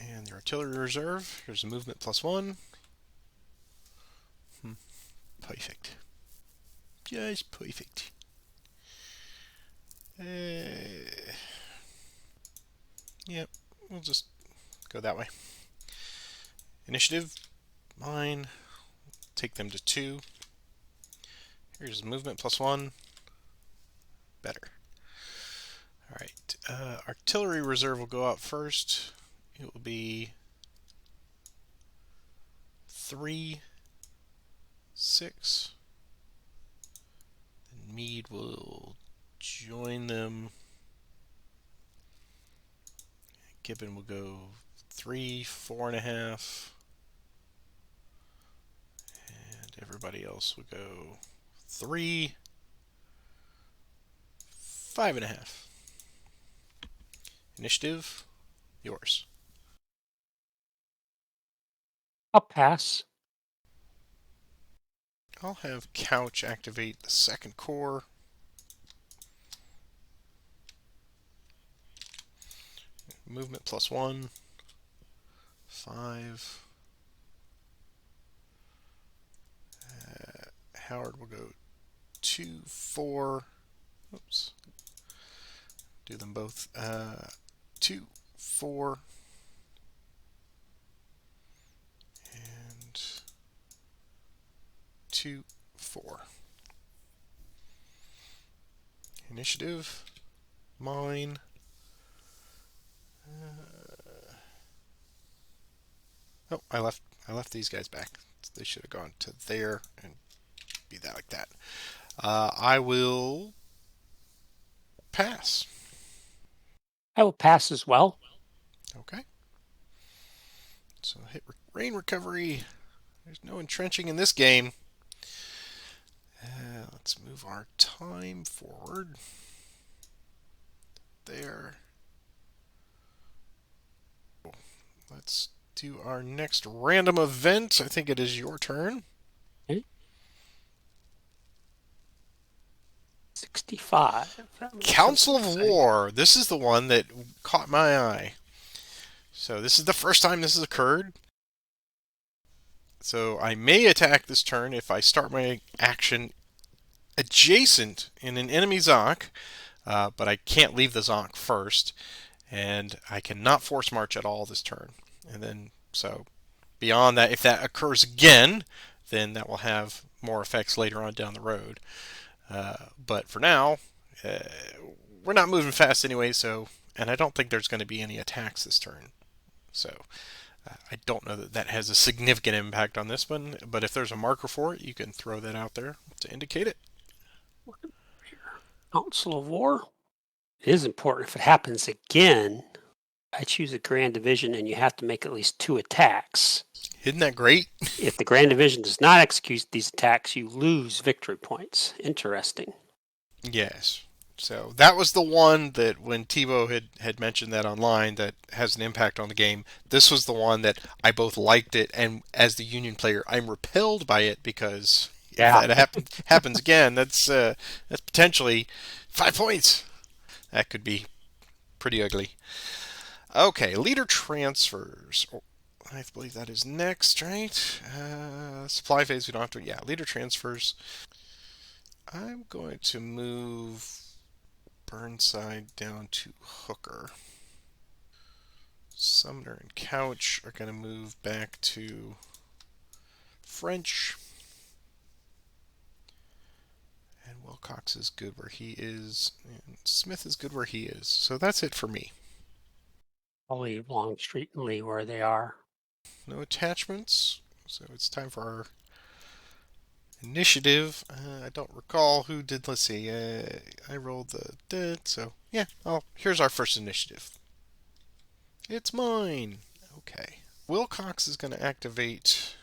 And the artillery reserve. Here's a movement +1. Perfect. Just perfect. Yep, we'll just go that way. Initiative, mine. Take them to 2. Here's movement +1. Better. All right. Artillery reserve will go out first. It will be 3, 6. Then Meade will join them. Gibbon will go 3, 4.5. And everybody else will go 3, 5.5. Initiative, yours. I'll pass. I'll have Couch activate the second core. Movement +1. 5. Howard will go 2, 4. Oops. Do them both. 2, 4. And 2, 4. Initiative, mine. Oh, I left these guys back. They should have gone to there and be that like that. I will pass. I will pass as well. Okay. So hit rain recovery. There's no entrenching in this game. Let's move our time forward. There. Let's do our next random event. I think it is your turn. Okay. 65. Council of War. This is the one that caught my eye. So this is the first time this has occurred. So I may attack this turn if I start my action adjacent in an enemy Zonk, but I can't leave the Zonk first, and I cannot force march at all this turn. And then, so beyond that, if that occurs again, then that will have more effects later on down the road. But for now, we're not moving fast anyway, so, and I don't think there's going to be any attacks this turn. So I don't know that that has a significant impact on this one, but if there's a marker for it, you can throw that out there to indicate it. Council of War. It is important. If it happens again, I choose a Grand Division and you have to make at least 2 attacks. Isn't that great? If the Grand Division does not execute these attacks, you lose victory points. Interesting. Yes. So that was the one that when Tebow had mentioned that online that has an impact on the game, this was the one that I both liked it and as the Union player, I'm repelled by it because if that happens again, that's potentially 5 points. That could be pretty ugly. Okay, leader transfers. Oh, I believe that is next, right? Supply phase, we don't have to. Yeah, leader transfers. I'm going to move Burnside down to Hooker. Sumner and Couch are going to move back to French. And Wilcox is good where he is. And Smith is good where he is. So that's it for me. I'll leave Longstreet and Lee where they are. No attachments. So it's time for our initiative. I don't recall who did. Let's see. I rolled the dead. So yeah. Oh, here's our first initiative. It's mine. Okay. Wilcox is going to activate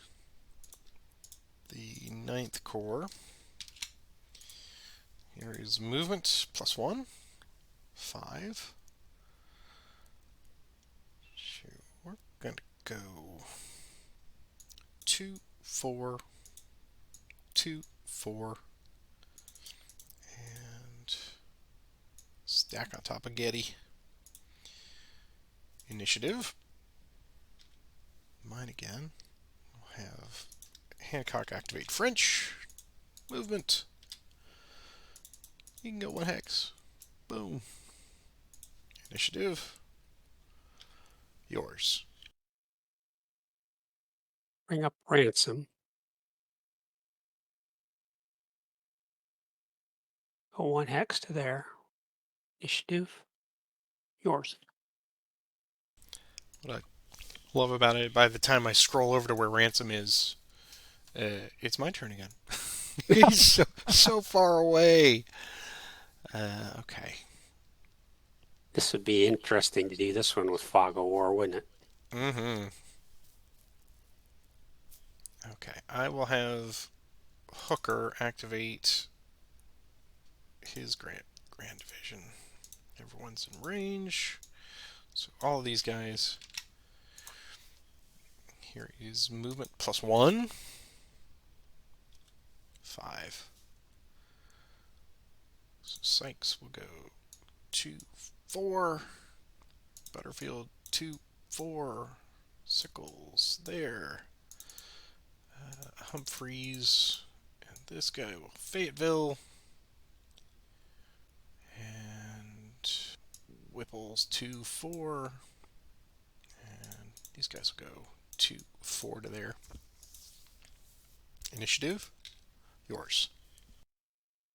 the 9th Corps. Here is movement +1. 5. So we're going to go 2, 4, 2, 4, and stack on top of Getty. Initiative. Mine again. We'll have Hancock activate French. Movement. You can go 1 hex. Boom. Initiative. Yours. Bring up Ransom. Go 1 hex to there. Initiative. Yours. What I love about it, by the time I scroll over to where Ransom is, it's my turn again. He's so far away. Okay. This would be interesting to do this one with Fog of War, wouldn't it? Mm-hmm. Okay. I will have Hooker activate his Grand Division. Everyone's in range. So all of these guys. Here is movement +1. 5. So Sykes will go 2, 4. Butterfield 2, 4. Sickles there. Humphreys. And this guy will Fayetteville. And Whipple's 2, 4. And these guys will go 2, 4 to there. Initiative, yours.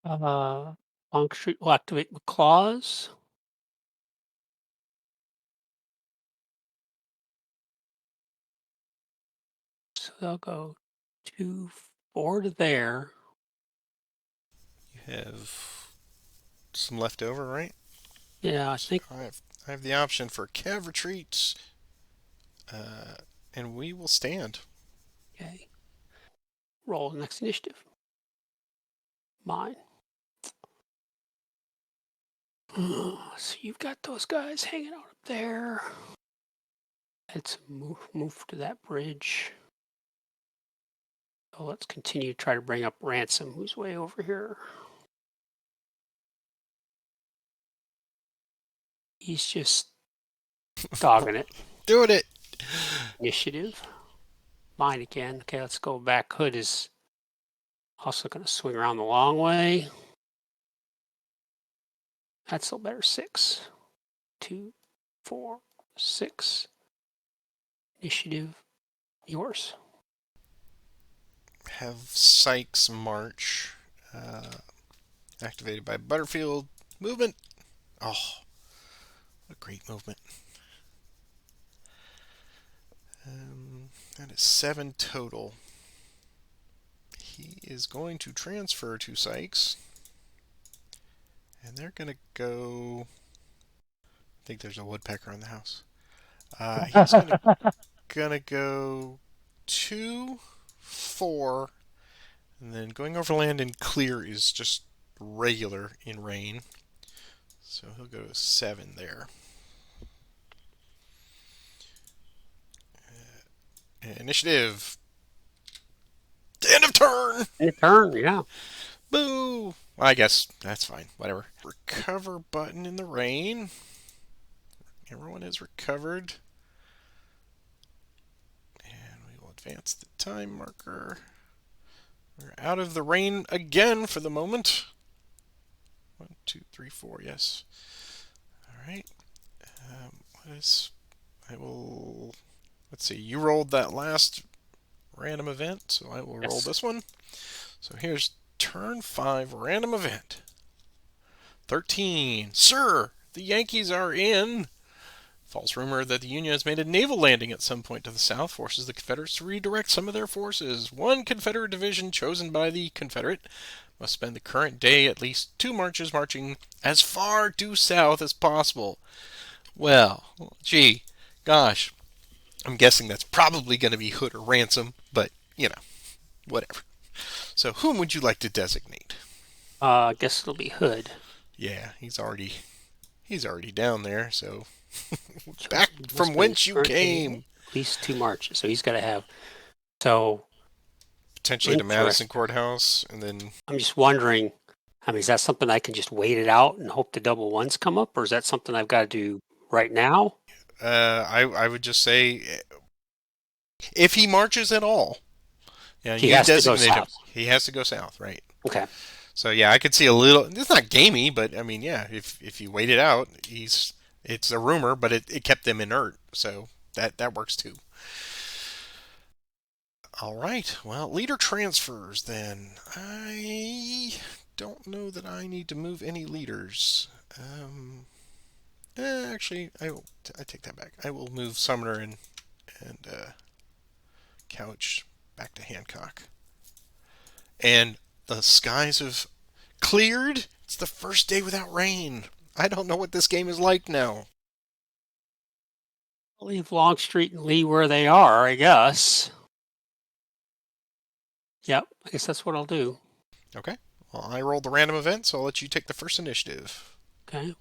Longstreet will activate McClaws. So they'll go 2, 4 to there. You have some left over, right? Yeah, I So think. I have the option for Cav retreats, and we will stand. Okay. Roll the next initiative. Mine. So you've got those guys hanging out up there. Let's move to that bridge. So let's continue to try to bring up Ransom, who's way over here. He's just dogging it. Doing it! Initiative. Mine again. Okay, let's go back. Hood is also going to swing around the long way. That's still better. 6, 2, 4, 6. Initiative. Yours. Have Sykes march, activated by Butterfield. Movement. Oh, what a great movement. That is 7 total. He is going to transfer to Sykes. And they're going to go... I think there's a woodpecker in the house. He's gonna go 2, 4, and then going overland and clear is just regular in rain. So he'll go 7 there. Initiative. End of turn! Turn, yeah. Boo! Well, I guess that's fine. Whatever. Recover button in the rain. Everyone is recovered. And we will advance the time marker. We're out of the rain again for the moment. 1, 2, 3, 4, yes. Alright. What is... I will... Let's see, you rolled that last random event, so I will roll this one. So here's turn 5 random event. 13. Sir, the Yankees are in. False rumor that the Union has made a naval landing at some point to the south forces the Confederates to redirect some of their forces. One Confederate division chosen by the Confederate must spend the current day at least 2 marches marching as far due south as possible. Well, gee, gosh, I'm guessing that's probably going to be Hood or Ransom, but, you know, whatever. So whom would you like to designate? I guess it'll be Hood. Yeah, he's already down there, so back from whence you came. At least 2 marches. So he's got to have. So Potentially to Madison Courthouse, and then I'm just wondering. I mean, is that something I can just wait it out and hope the double ones come up, or is that something I've got to do right now? I would just say if he marches at all, yeah, He you has to go designate him. south. He has to go south, right? Okay. So yeah, I could see a little. It's not gamey, but I mean, yeah, if you wait it out, it's a rumor, but it kept them inert, so that works too. All right, well, leader transfers then. I don't know that I need to move any leaders. Actually, I take that back. I will move Sumner and Couch back to Hancock. And the skies have cleared. It's the first day without rain. I don't know what this game is like now. Leave Longstreet and Lee where they are, I guess. Yep, I guess that's what I'll do. Okay. Well, I rolled the random event, so I'll let you take the first initiative. Okay.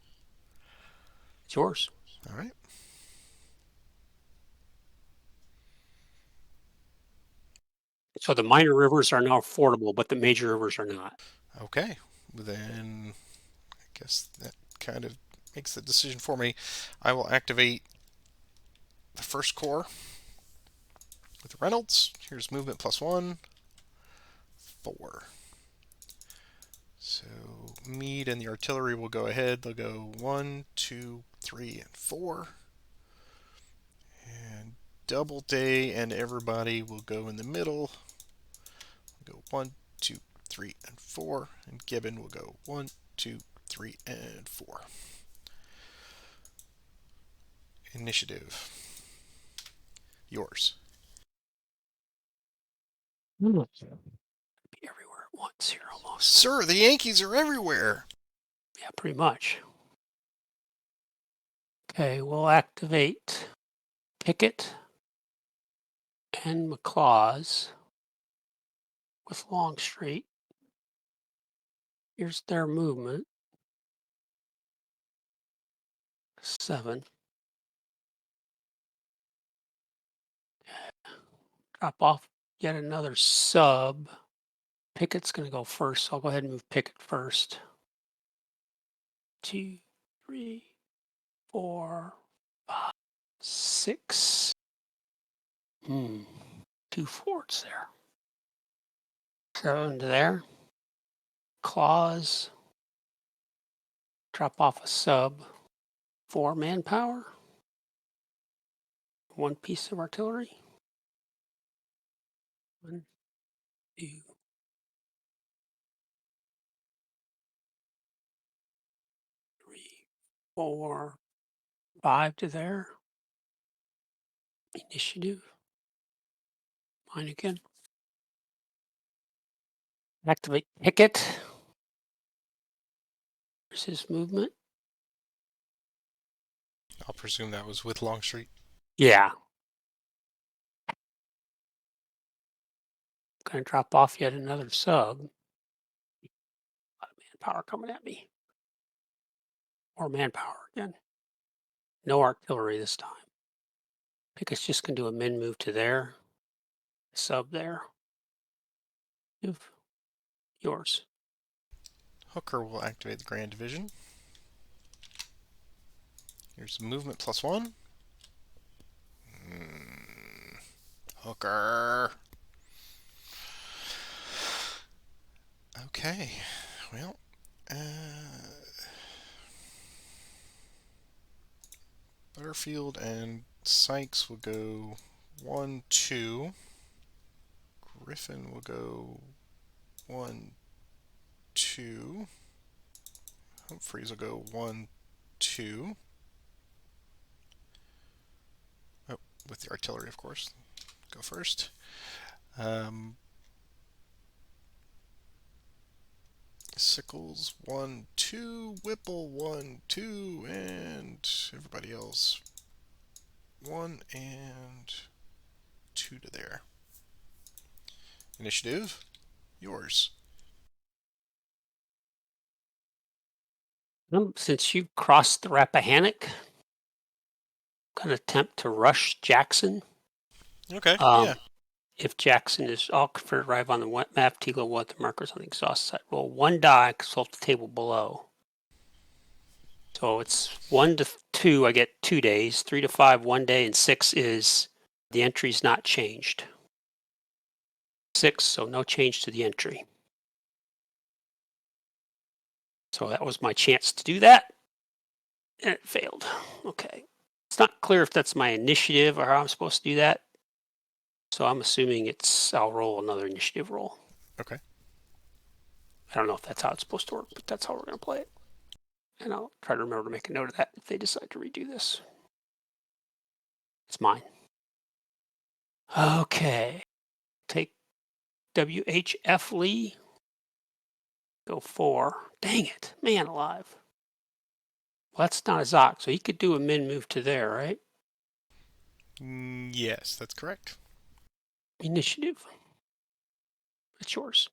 It's yours. All right. So the minor rivers are now fordable, but the major rivers are not. Okay. Then I guess that kind of makes the decision for me. I will activate the first corps with Reynolds. Here's movement +1, 4. So Meade and the artillery will go ahead. They'll go 1, 2, 3, and 4. And Doubleday and everybody will go in the middle. We'll go 1, 2, 3, and 4. And Gibbon will go 1, 2, 3, and 4. Initiative. Yours. Be everywhere at once here almost. Sir, the Yankees are everywhere. Yeah, pretty much. Okay, we'll activate Pickett and McLaws with Longstreet. Here's their movement. 7. Drop off yet another sub. Pickett's going to go first, so I'll go ahead and move Pickett first. 2, 3, 4, 5, 6. 2 forts there. 7 to there. Claws. Drop off a sub. 4 manpower. 1 piece of artillery. 1, 2, 3, 4, 5 to there. Initiative. Mine again. Activate Pickett. There's his movement. I'll presume that was with Longstreet. Yeah. Gonna drop off yet another sub. A lot of manpower coming at me. More manpower again. No artillery this time. Pickett's just gonna do a min move to there. Sub there. Yours. Hooker will activate the Grand Division. Here's movement +1. Hooker. Okay. Well, Butterfield and Sykes will go 1, 2. Griffin will go 1, 2. Humphreys will go 1, 2. Oh, with the artillery, of course. Go first. Sickles 1, 2. Whipple 1, 2. And everybody else 1 and 2 to there. Initiative. Yours. Since you crossed the Rappahannock, I'm gonna attempt to rush Jackson. Okay. Yeah. If Jackson is all Confederate arrive on the map, Teagle will want the markers on the exhaust side. Roll 1 die, consult the table below. So it's 1 to 2, I get 2 days. 3 to 5, 1 day, and 6 is the entry's not changed. 6, so no change to the entry. So that was my chance to do that, and it failed. Okay. It's not clear if that's my initiative or how I'm supposed to do that. So I'm assuming I'll roll another initiative roll. Okay. I don't know if that's how it's supposed to work, but that's how we're going to play it. And I'll try to remember to make a note of that if they decide to redo this. It's mine. Okay. Take WHF Lee. Go 4. Dang it. Man alive. Well, that's not a Zoc, so he could do a min move to there, right? Yes, that's correct. Initiative. It's yours.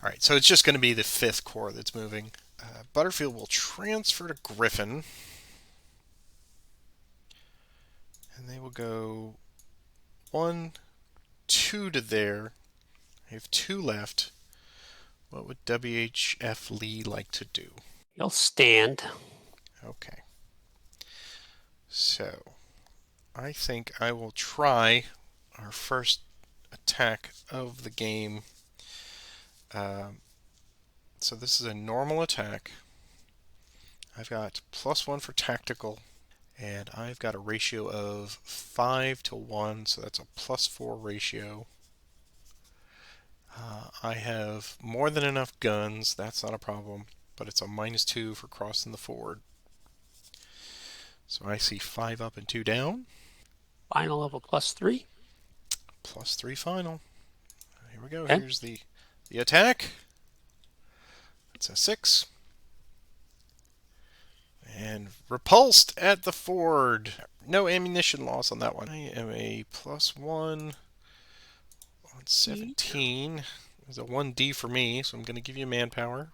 All right, so it's just going to be the 5th corps that's moving. Butterfield will transfer to Griffin. And they will go 1, 2 to there. I have 2 left. What would WHF Lee like to do? He'll stand. Okay. So, I think I will try our first attack of the game. So this is a normal attack. I've got +1 for tactical, and I've got a ratio of 5 to 1, so that's a +4 ratio. I have more than enough guns, that's not a problem, but it's a -2 for crossing the ford. So I see 5 up and 2 down. Final level +3. +3 final. Here we go. Okay. Here's the attack. It's a 6. And repulsed at the ford. No ammunition loss on that one. I am a +1 on 17. There's a 1D for me, so I'm going to give you manpower.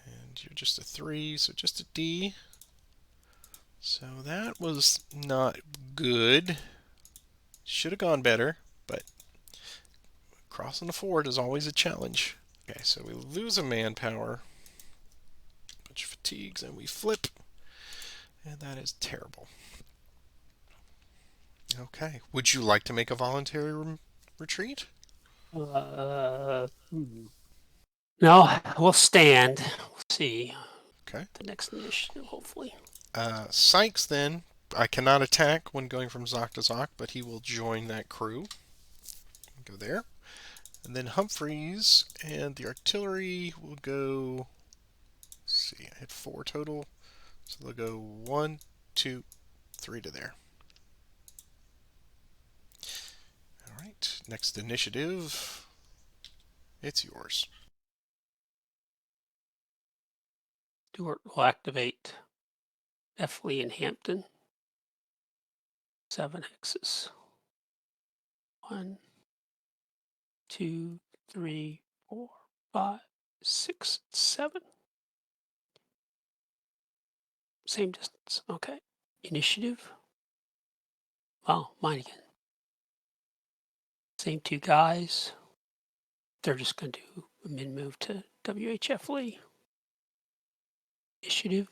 And you're just a 3, so just a D. So that was not good. Should have gone better, but crossing the ford is always a challenge. Okay, so we lose a manpower, bunch of fatigues, and we flip, and that is terrible. Okay, would you like to make a voluntary retreat? No, we'll stand. We'll see. Okay. The next initiative, hopefully. Sykes, then, I cannot attack when going from Zoc to Zoc, but he will join that crew. Go there. And then Humphreys and the artillery will go. Let's see, I had 4 total. So they'll go 1, 2, 3 to there. Alright, next initiative. It's yours. Stewart will activate F. Lee and Hampton. 7 hexes. 1, 2, 3, 4, 5, 6, 7. Same distance. Okay. Initiative. Oh, mine again. Same 2 guys. They're just going to do a min move to WHF Lee. Initiative.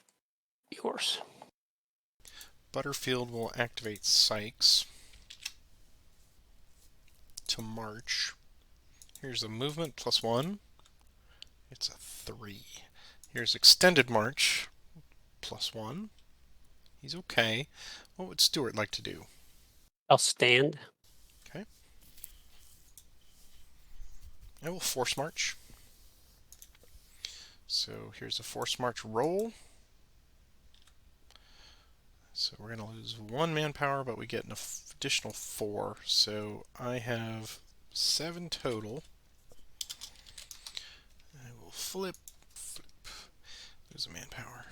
Yours. Butterfield will activate Sykes to march. Here's the movement +1. It's a 3. Here's extended march +1. He's okay. What would Stewart like to do? I'll stand. Okay. I will force march. So here's a force march roll. So we're going to lose 1 manpower, but we get an additional 4. So I have 7 total. I will flip, lose a manpower.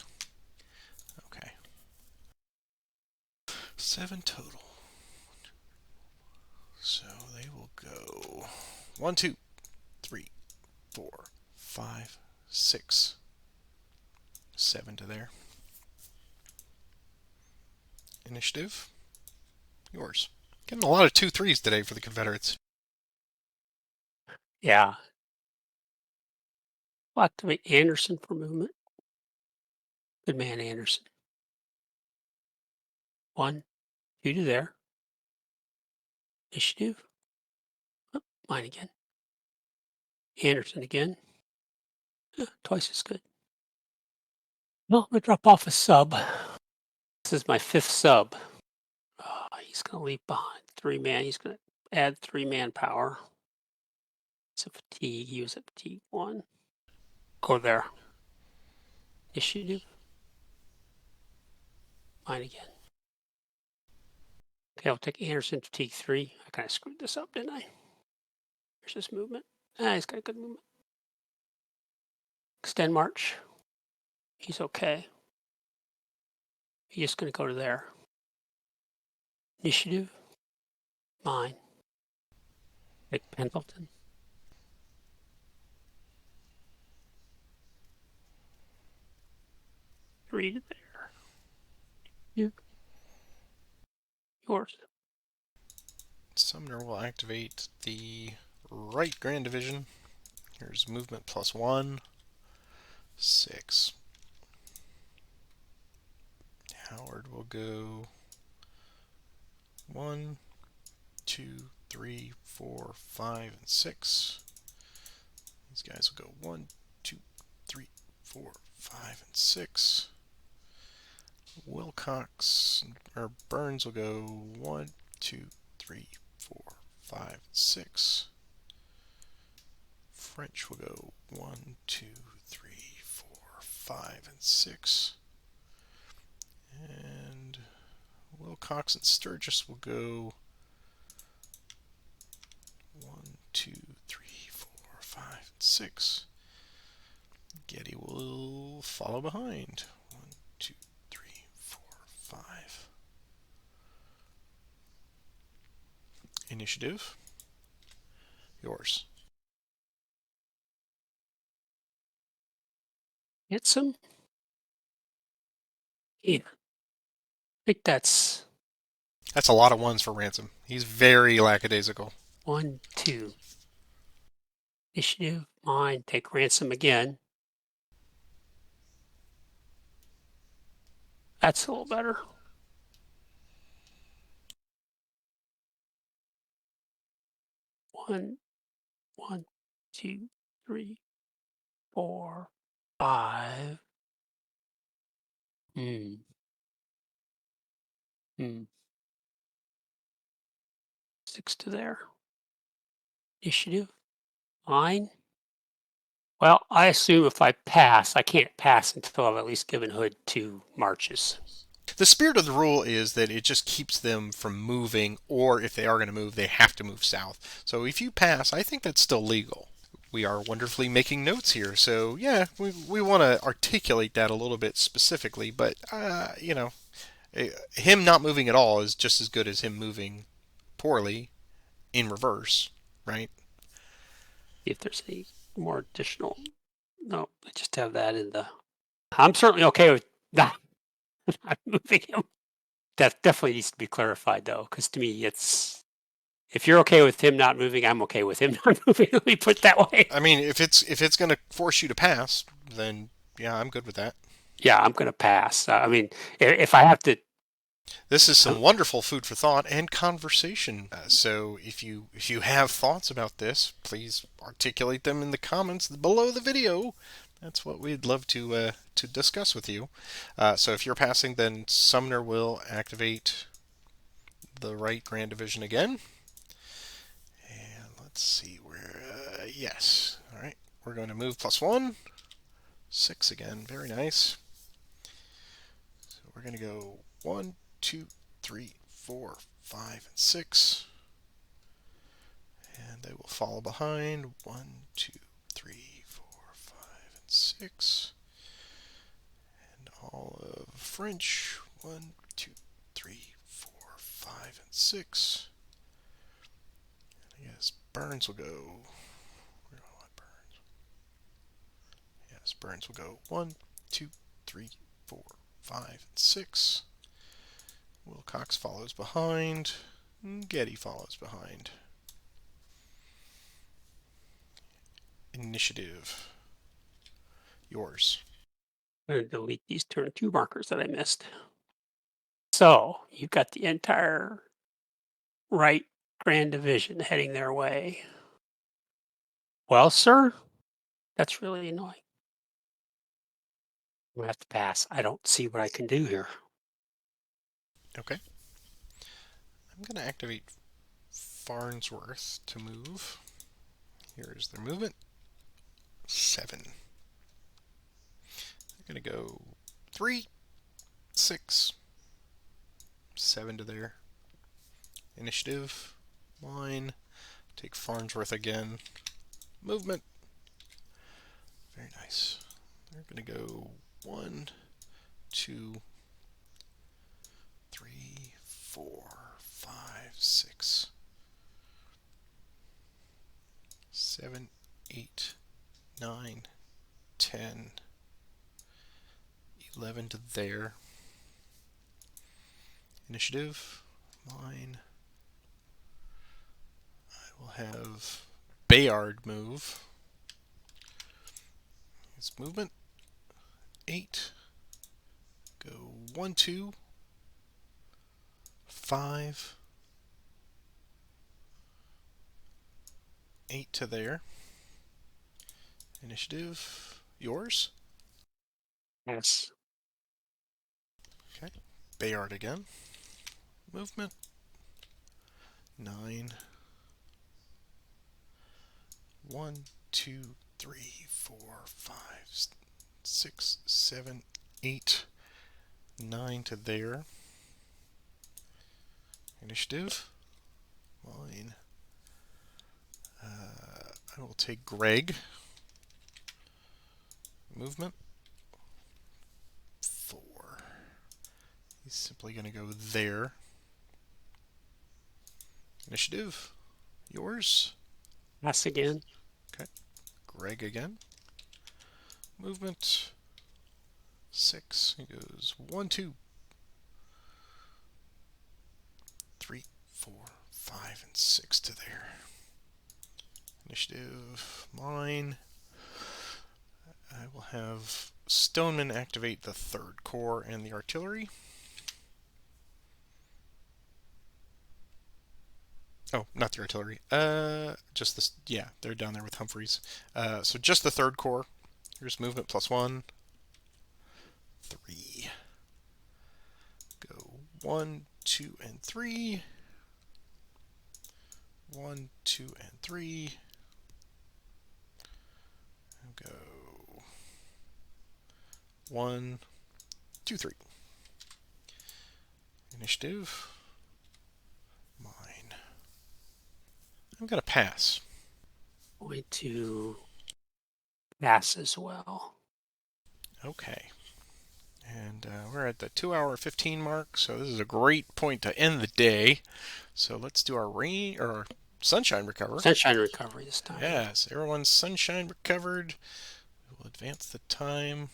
Okay. 7 total. So they will go 1, 2, 3, 4, 5, 6, 7 to there. Initiative, yours. Getting a lot of 2-3s today for the Confederates. Yeah. I'll activate Anderson for movement. Good man, Anderson. 1, 2 to there. Initiative. Oh, mine again. Anderson again. Twice as good. Well, I'm going to drop off a sub. This is my 5th sub. He's going to leave behind 3 man. He's going to add 3 manpower. So fatigue, he was at fatigue 1. Go there. Initiative. Mine again. Okay, I'll take Anderson fatigue 3. I kind of screwed this up, didn't I? Here's his movement. He's got a good movement. Extend march. He's okay. He's just going to go to there. Initiative. Mine. Take Pendleton. Three to there. You. Yours. Sumner will activate the right Grand Division. Here's movement +1, 6. Howard will go 1, 2, 3, 4, 5, and 6. These guys will go 1, 2, 3, 4, 5, and 6. Wilcox or Burns will go 1, 2, 3, 4, 5, 6. French will go 1, 2, 3, 4, 5, and 6. And Wilcox and Sturgis will go 1, 2, 3, 4, 5, and 6. Getty will follow behind. 1, 2, 3, 4, 5. Initiative. Yours. Get some. Yeah. I think that's That's a lot of ones for Ransom. He's very lackadaisical. 1, 2. Initiative. Mine. Take Ransom again. That's a little better. 1, 1, 2, 3, 4, 5. Hmm. Hmm. 6 to there. Initiative. Mine. Well, I assume if I pass, I can't pass until I've at least given Hood 2 marches. The spirit of the rule is that it just keeps them from moving, or if they are going to move, they have to move south. So if you pass, I think that's still legal. We are wonderfully making notes here, so yeah, we want to articulate that a little bit specifically, but, him not moving at all is just as good as him moving poorly in reverse, right? See if there's any more additional. No, I just have that in the. I'm certainly okay with that. Not moving him. That definitely needs to be clarified, though, because to me, it's if you're okay with him not moving, I'm okay with him not moving. Let me put it that way. I mean, if it's going to force you to pass, then yeah, I'm good with that. Yeah, I'm going to pass. I mean, if I have to. This is some wonderful food for thought and conversation. So if you have thoughts about this, please articulate them in the comments below the video. That's what we'd love to discuss with you. So if you're passing, then Sumner will activate the right Grand Division again. And let's see where. Yes. All right. We're going to move +1. 6 again. Very nice. So we're going to go 1, 2, 3, 4, 5, and 6. And they will follow behind. 1, 2, 3, 4, 5, and 6. And all of French. 1, 2, 3, 4, 5, and 6. And I guess Burns will go. Where do I want Burns? Yes, Burns will go 1, 2, 3, 4, 5, and 6. Wilcox follows behind. Getty follows behind. Initiative. Yours. I'm going to delete these turn 2 markers that I missed. So you've got the entire right Grand Division heading their way. Well, sir, that's really annoying. I'm going to have to pass. I don't see what I can do here. Okay. I'm going to activate Farnsworth to move. Here is their movement. 7. They're going to go 3, 6, 7 to their initiative. Line. Take Farnsworth again. Movement. Very nice. They're going to go 1, 2, 3, 4, 5, 6, 7, 8, 9, 10, 11 to their initiative. Mine. I will have Bayard move. His movement. 8. Go 1, 2, 5, 8 to there. Initiative. Yours. Yes. Okay. Bayard again. Movement. 9. 1, 2, 3, 4, 5, 6, 7, 8, 9 to there. Initiative. Mine. I will take Greg. Movement. 4. He's simply going to go there. Initiative. Yours. Pass again. Okay. Greg again. Movement. 6. He goes 1, 2, 3, 4, 5, and 6 to there. Initiative. Mine. I will have Stoneman activate the 3rd Corps and the artillery. Oh, not the artillery. Just this. Yeah, they're down there with Humphreys. So just the 3rd Corps. Here's movement +1. 3. Go 1, 2, and 3. 1, 2, and 3. Go 1, 2, 3. Initiative. Mine. I'm going to pass. Going to pass as well. Okay. And we're at the 2-hour 15 mark, so this is a great point to end the day. So let's do our rain or sunshine recover. Sunshine recovery this time. Yes, everyone's sunshine recovered. We'll advance the time.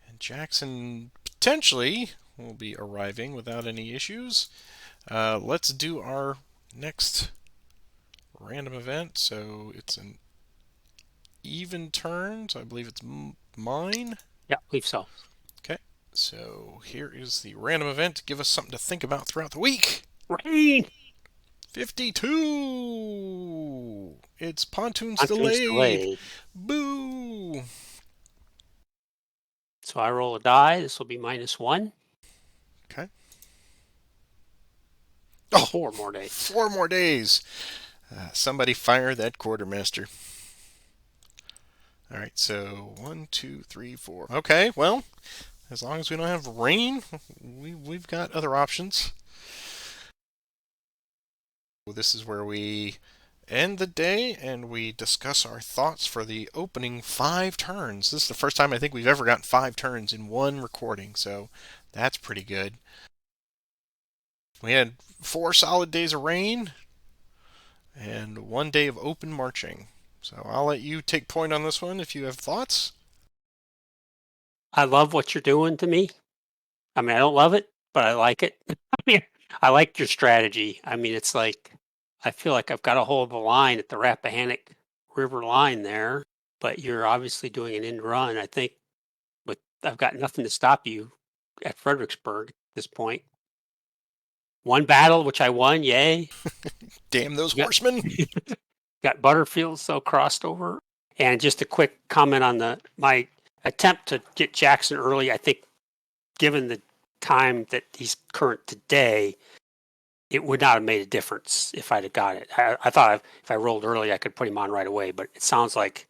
And Jackson potentially will be arriving without any issues. Let's do our next random event. So it's an even turn. So I believe it's mine. Yeah, I believe so. Okay. So here is the random event to give us something to think about throughout the week. Rain! 52! It's pontoons Pontoon's delayed. Boo! So I roll a die. This will be -1. Okay. Oh, 4 more days. 4 more days. Somebody fire that quartermaster. All right, so 1, 2, 3, 4. Okay, well, as long as we don't have rain, we've got other options. This is where we end the day and we discuss our thoughts for the opening 5 turns. This is the first time I think we've ever gotten 5 turns in one recording, so that's pretty good. We had 4 solid days of rain and 1 day of open marching. So I'll let you take point on this one if you have thoughts. I love what you're doing to me. I mean, I don't love it, but I like it. I like your strategy. I mean, it's like, I feel like I've got a hold of the line at the Rappahannock River line there, but you're obviously doing an end run. I think I've got nothing to stop you at Fredericksburg at this point. One battle, which I won, yay. Damn those horsemen. Got Butterfield so crossed over. And just a quick comment on my attempt to get Jackson early. I think given the time that he's current today, it would not have made a difference if I'd have got it. I thought if I rolled early, I could put him on right away, but it sounds like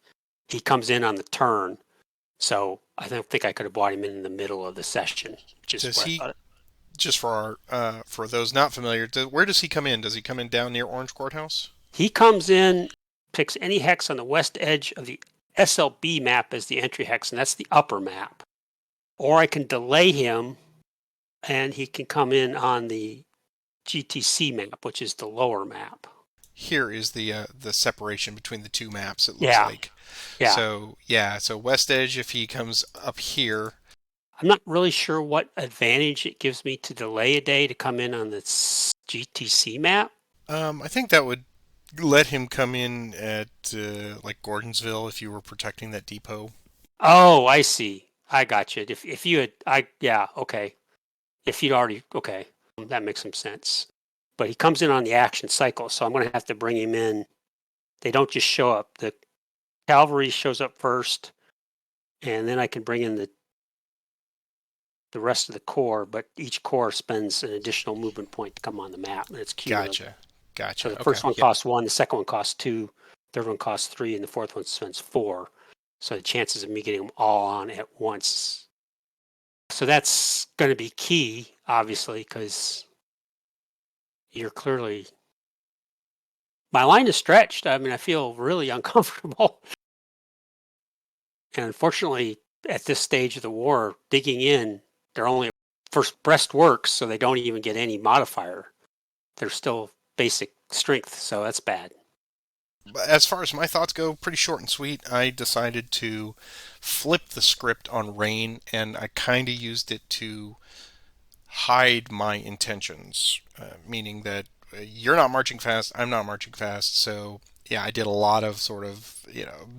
he comes in on the turn. So I don't think I could have brought him in the middle of the session, which is Does what I he, thought. just for for those not familiar, where does he come in? Does he come in down near Orange Courthouse? He comes in, picks any hex on the west edge of the SLB map as the entry hex, and that's the upper map. Or I can delay him and he can come in on the GTC map, which is the lower map. Here is the separation between the two maps. It looks Yeah, like. yeah. So yeah, so West Edge if he comes up here. I'm not really sure what advantage it gives me to delay a day to come in on the GTC map. I think that would let him come in at like Gordonsville if you were protecting that depot. Oh, I see. I got you. If you had, yeah, okay. If you'd already, okay, that makes some sense. But he comes in on the action cycle, so I'm going to have to bring him in. They don't just show up. The cavalry shows up first, and then I can bring in the rest of the corps, but each corps spends an additional movement point to come on the map, and it's cumulative. Gotcha. So Gotcha. the Okay. first one Yeah. costs 1, the second one costs 2, third one costs 3, and the fourth one spends 4. So the chances of me getting them all on at once. So that's going to be key, obviously, because you're clearly. My line is stretched. I mean, I feel really uncomfortable. And unfortunately, at this stage of the war, digging in, they're only first breastworks, so they don't even get any modifier. They're still basic strength, so that's bad. As far as my thoughts go, pretty short and sweet. I decided to flip the script on rain, and I kind of used it to hide my intentions, meaning that you're not marching fast, I'm not marching fast. So yeah, I did a lot of sort of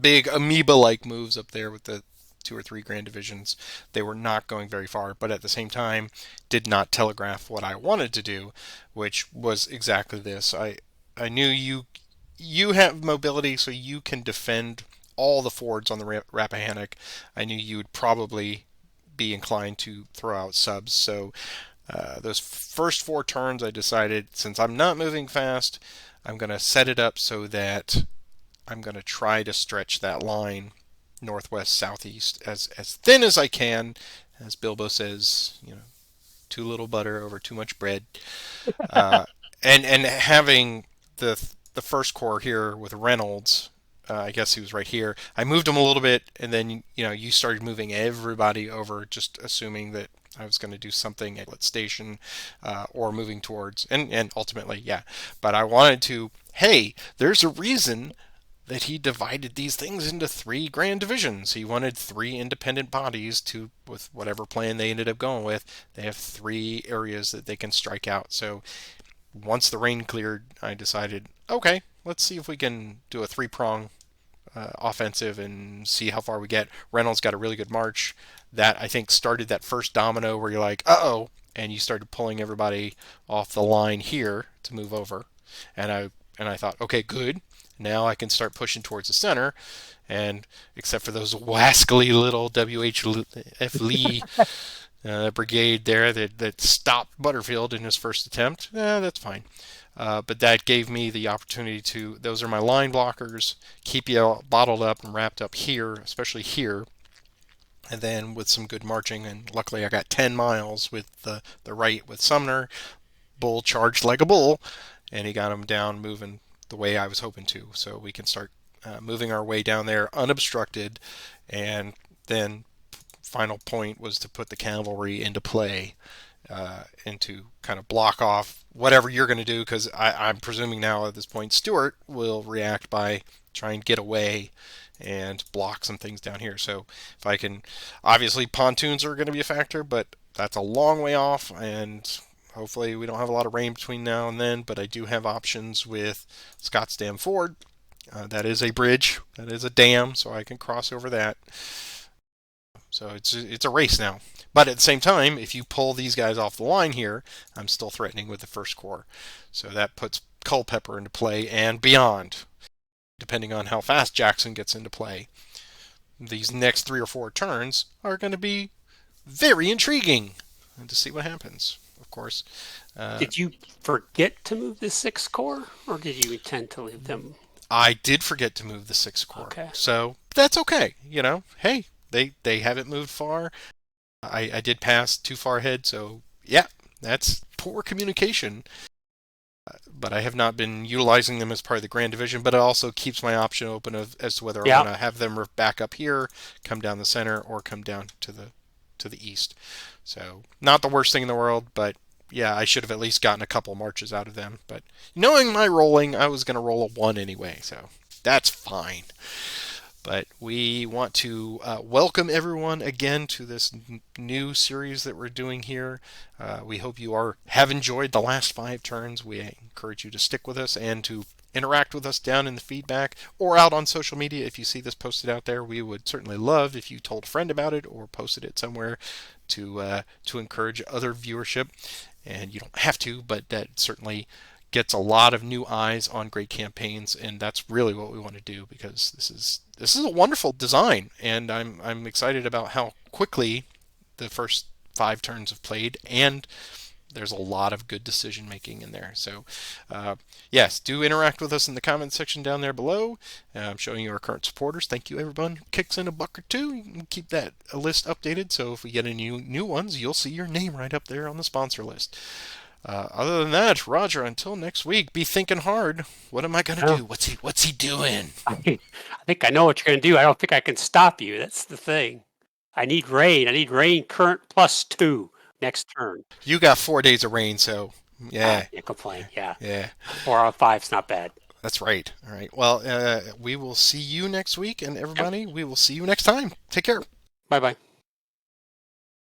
big amoeba-like moves up there with the 2 or 3 grand divisions. They were not going very far, but at the same time, did not telegraph what I wanted to do, which was exactly this. I knew you have mobility, so you can defend all the fords on the Rappahannock. I knew you would probably be inclined to throw out subs. So those first 4 turns, I decided since I'm not moving fast, I'm going to set it up so that I'm going to try to stretch that line northwest southeast as thin as I can. As Bilbo says, too little butter over too much bread. Uh, and having the first corps here with Reynolds, I guess he was right here. I moved him a little bit, and then you started moving everybody over, just assuming that I was going to do something at Lit Station or moving towards, and ultimately, yeah. But I wanted to. Hey, there's a reason that he divided these things into 3 grand divisions. He wanted 3 independent bodies to, with whatever plan they ended up going with, they have 3 areas that they can strike out. So once the rain cleared, I decided, okay, let's see if we can do a 3-prong offensive and see how far we get. Reynolds got a really good march. That, I think, started that first domino where you're like, uh-oh, and you started pulling everybody off the line here to move over. And I thought, okay, good. Now I can start pushing towards the center. And except for those wascally little W.H.F. Lee brigade there that stopped Butterfield in his first attempt, that's fine. But that gave me the opportunity to, those are my line blockers, keep you bottled up and wrapped up here, especially here. And then with some good marching, and luckily I got 10 miles with the right with Sumner. Bull charged like a bull, and he got him down moving the way I was hoping to. So we can start moving our way down there unobstructed. And then final point was to put the cavalry into play and to kind of block off whatever you're going to do, because I'm presuming now at this point Stuart will react by trying to get away and block some things down here. So if I can, obviously pontoons are going to be a factor, but that's a long way off, and hopefully we don't have a lot of rain between now and then, but I do have options with Scott's Dam Ford. That is a bridge, that is a dam, so I can cross over that. So it's a race now. But at the same time, if you pull these guys off the line here, I'm still threatening with the first corps. So that puts Culpeper into play and beyond, depending on how fast Jackson gets into play. These next 3 or 4 turns are going to be very intriguing, and to see what happens. course. Uh, Did you forget to move the 6 core, or did you intend to leave them? I did forget to move the 6 core, Okay. so that's okay. Hey, they haven't moved far. I did pass too far ahead, so yeah, that's poor communication. But I have not been utilizing them as part of the Grand Division. But it also keeps my option open as to whether I Yeah. want to have them back up here, come down the center, or come down to the east. So not the worst thing in the world, but yeah, I should have at least gotten a couple marches out of them. But knowing my rolling, I was going to roll a 1 anyway, so that's fine. But we want to welcome everyone again to this new series that we're doing here. We hope you have enjoyed the last 5 turns. We encourage you to stick with us and to interact with us down in the feedback or out on social media. If you see this posted out there, we would certainly love if you told a friend about it or posted it somewhere to encourage other viewership. And you don't have to, but that certainly gets a lot of new eyes on great campaigns, and that's really what we want to do, because this is a wonderful design, and I'm excited about how quickly the first 5 turns have played, and there's a lot of good decision making in there. So yes, do interact with us in the comment section down there below. I'm showing you our current supporters. Thank you, everyone who kicks in $1 or $2. You can keep that list updated, so if we get any new ones, you'll see your name right up there on the sponsor list. Other than that, Roger, until next week, be thinking hard. What am I going to Yeah. do? What's he doing? I think I know what you're going to do. I don't think I can stop you. That's the thing. I need rain. I need rain current +2 next turn. You got 4 days of rain, so I yeah, can't complain. Yeah. yeah, 4 out of 5's not bad. that's right. All right. Well, we will see you next week, and Yep. everybody, we will see you next time. Take care. Bye bye.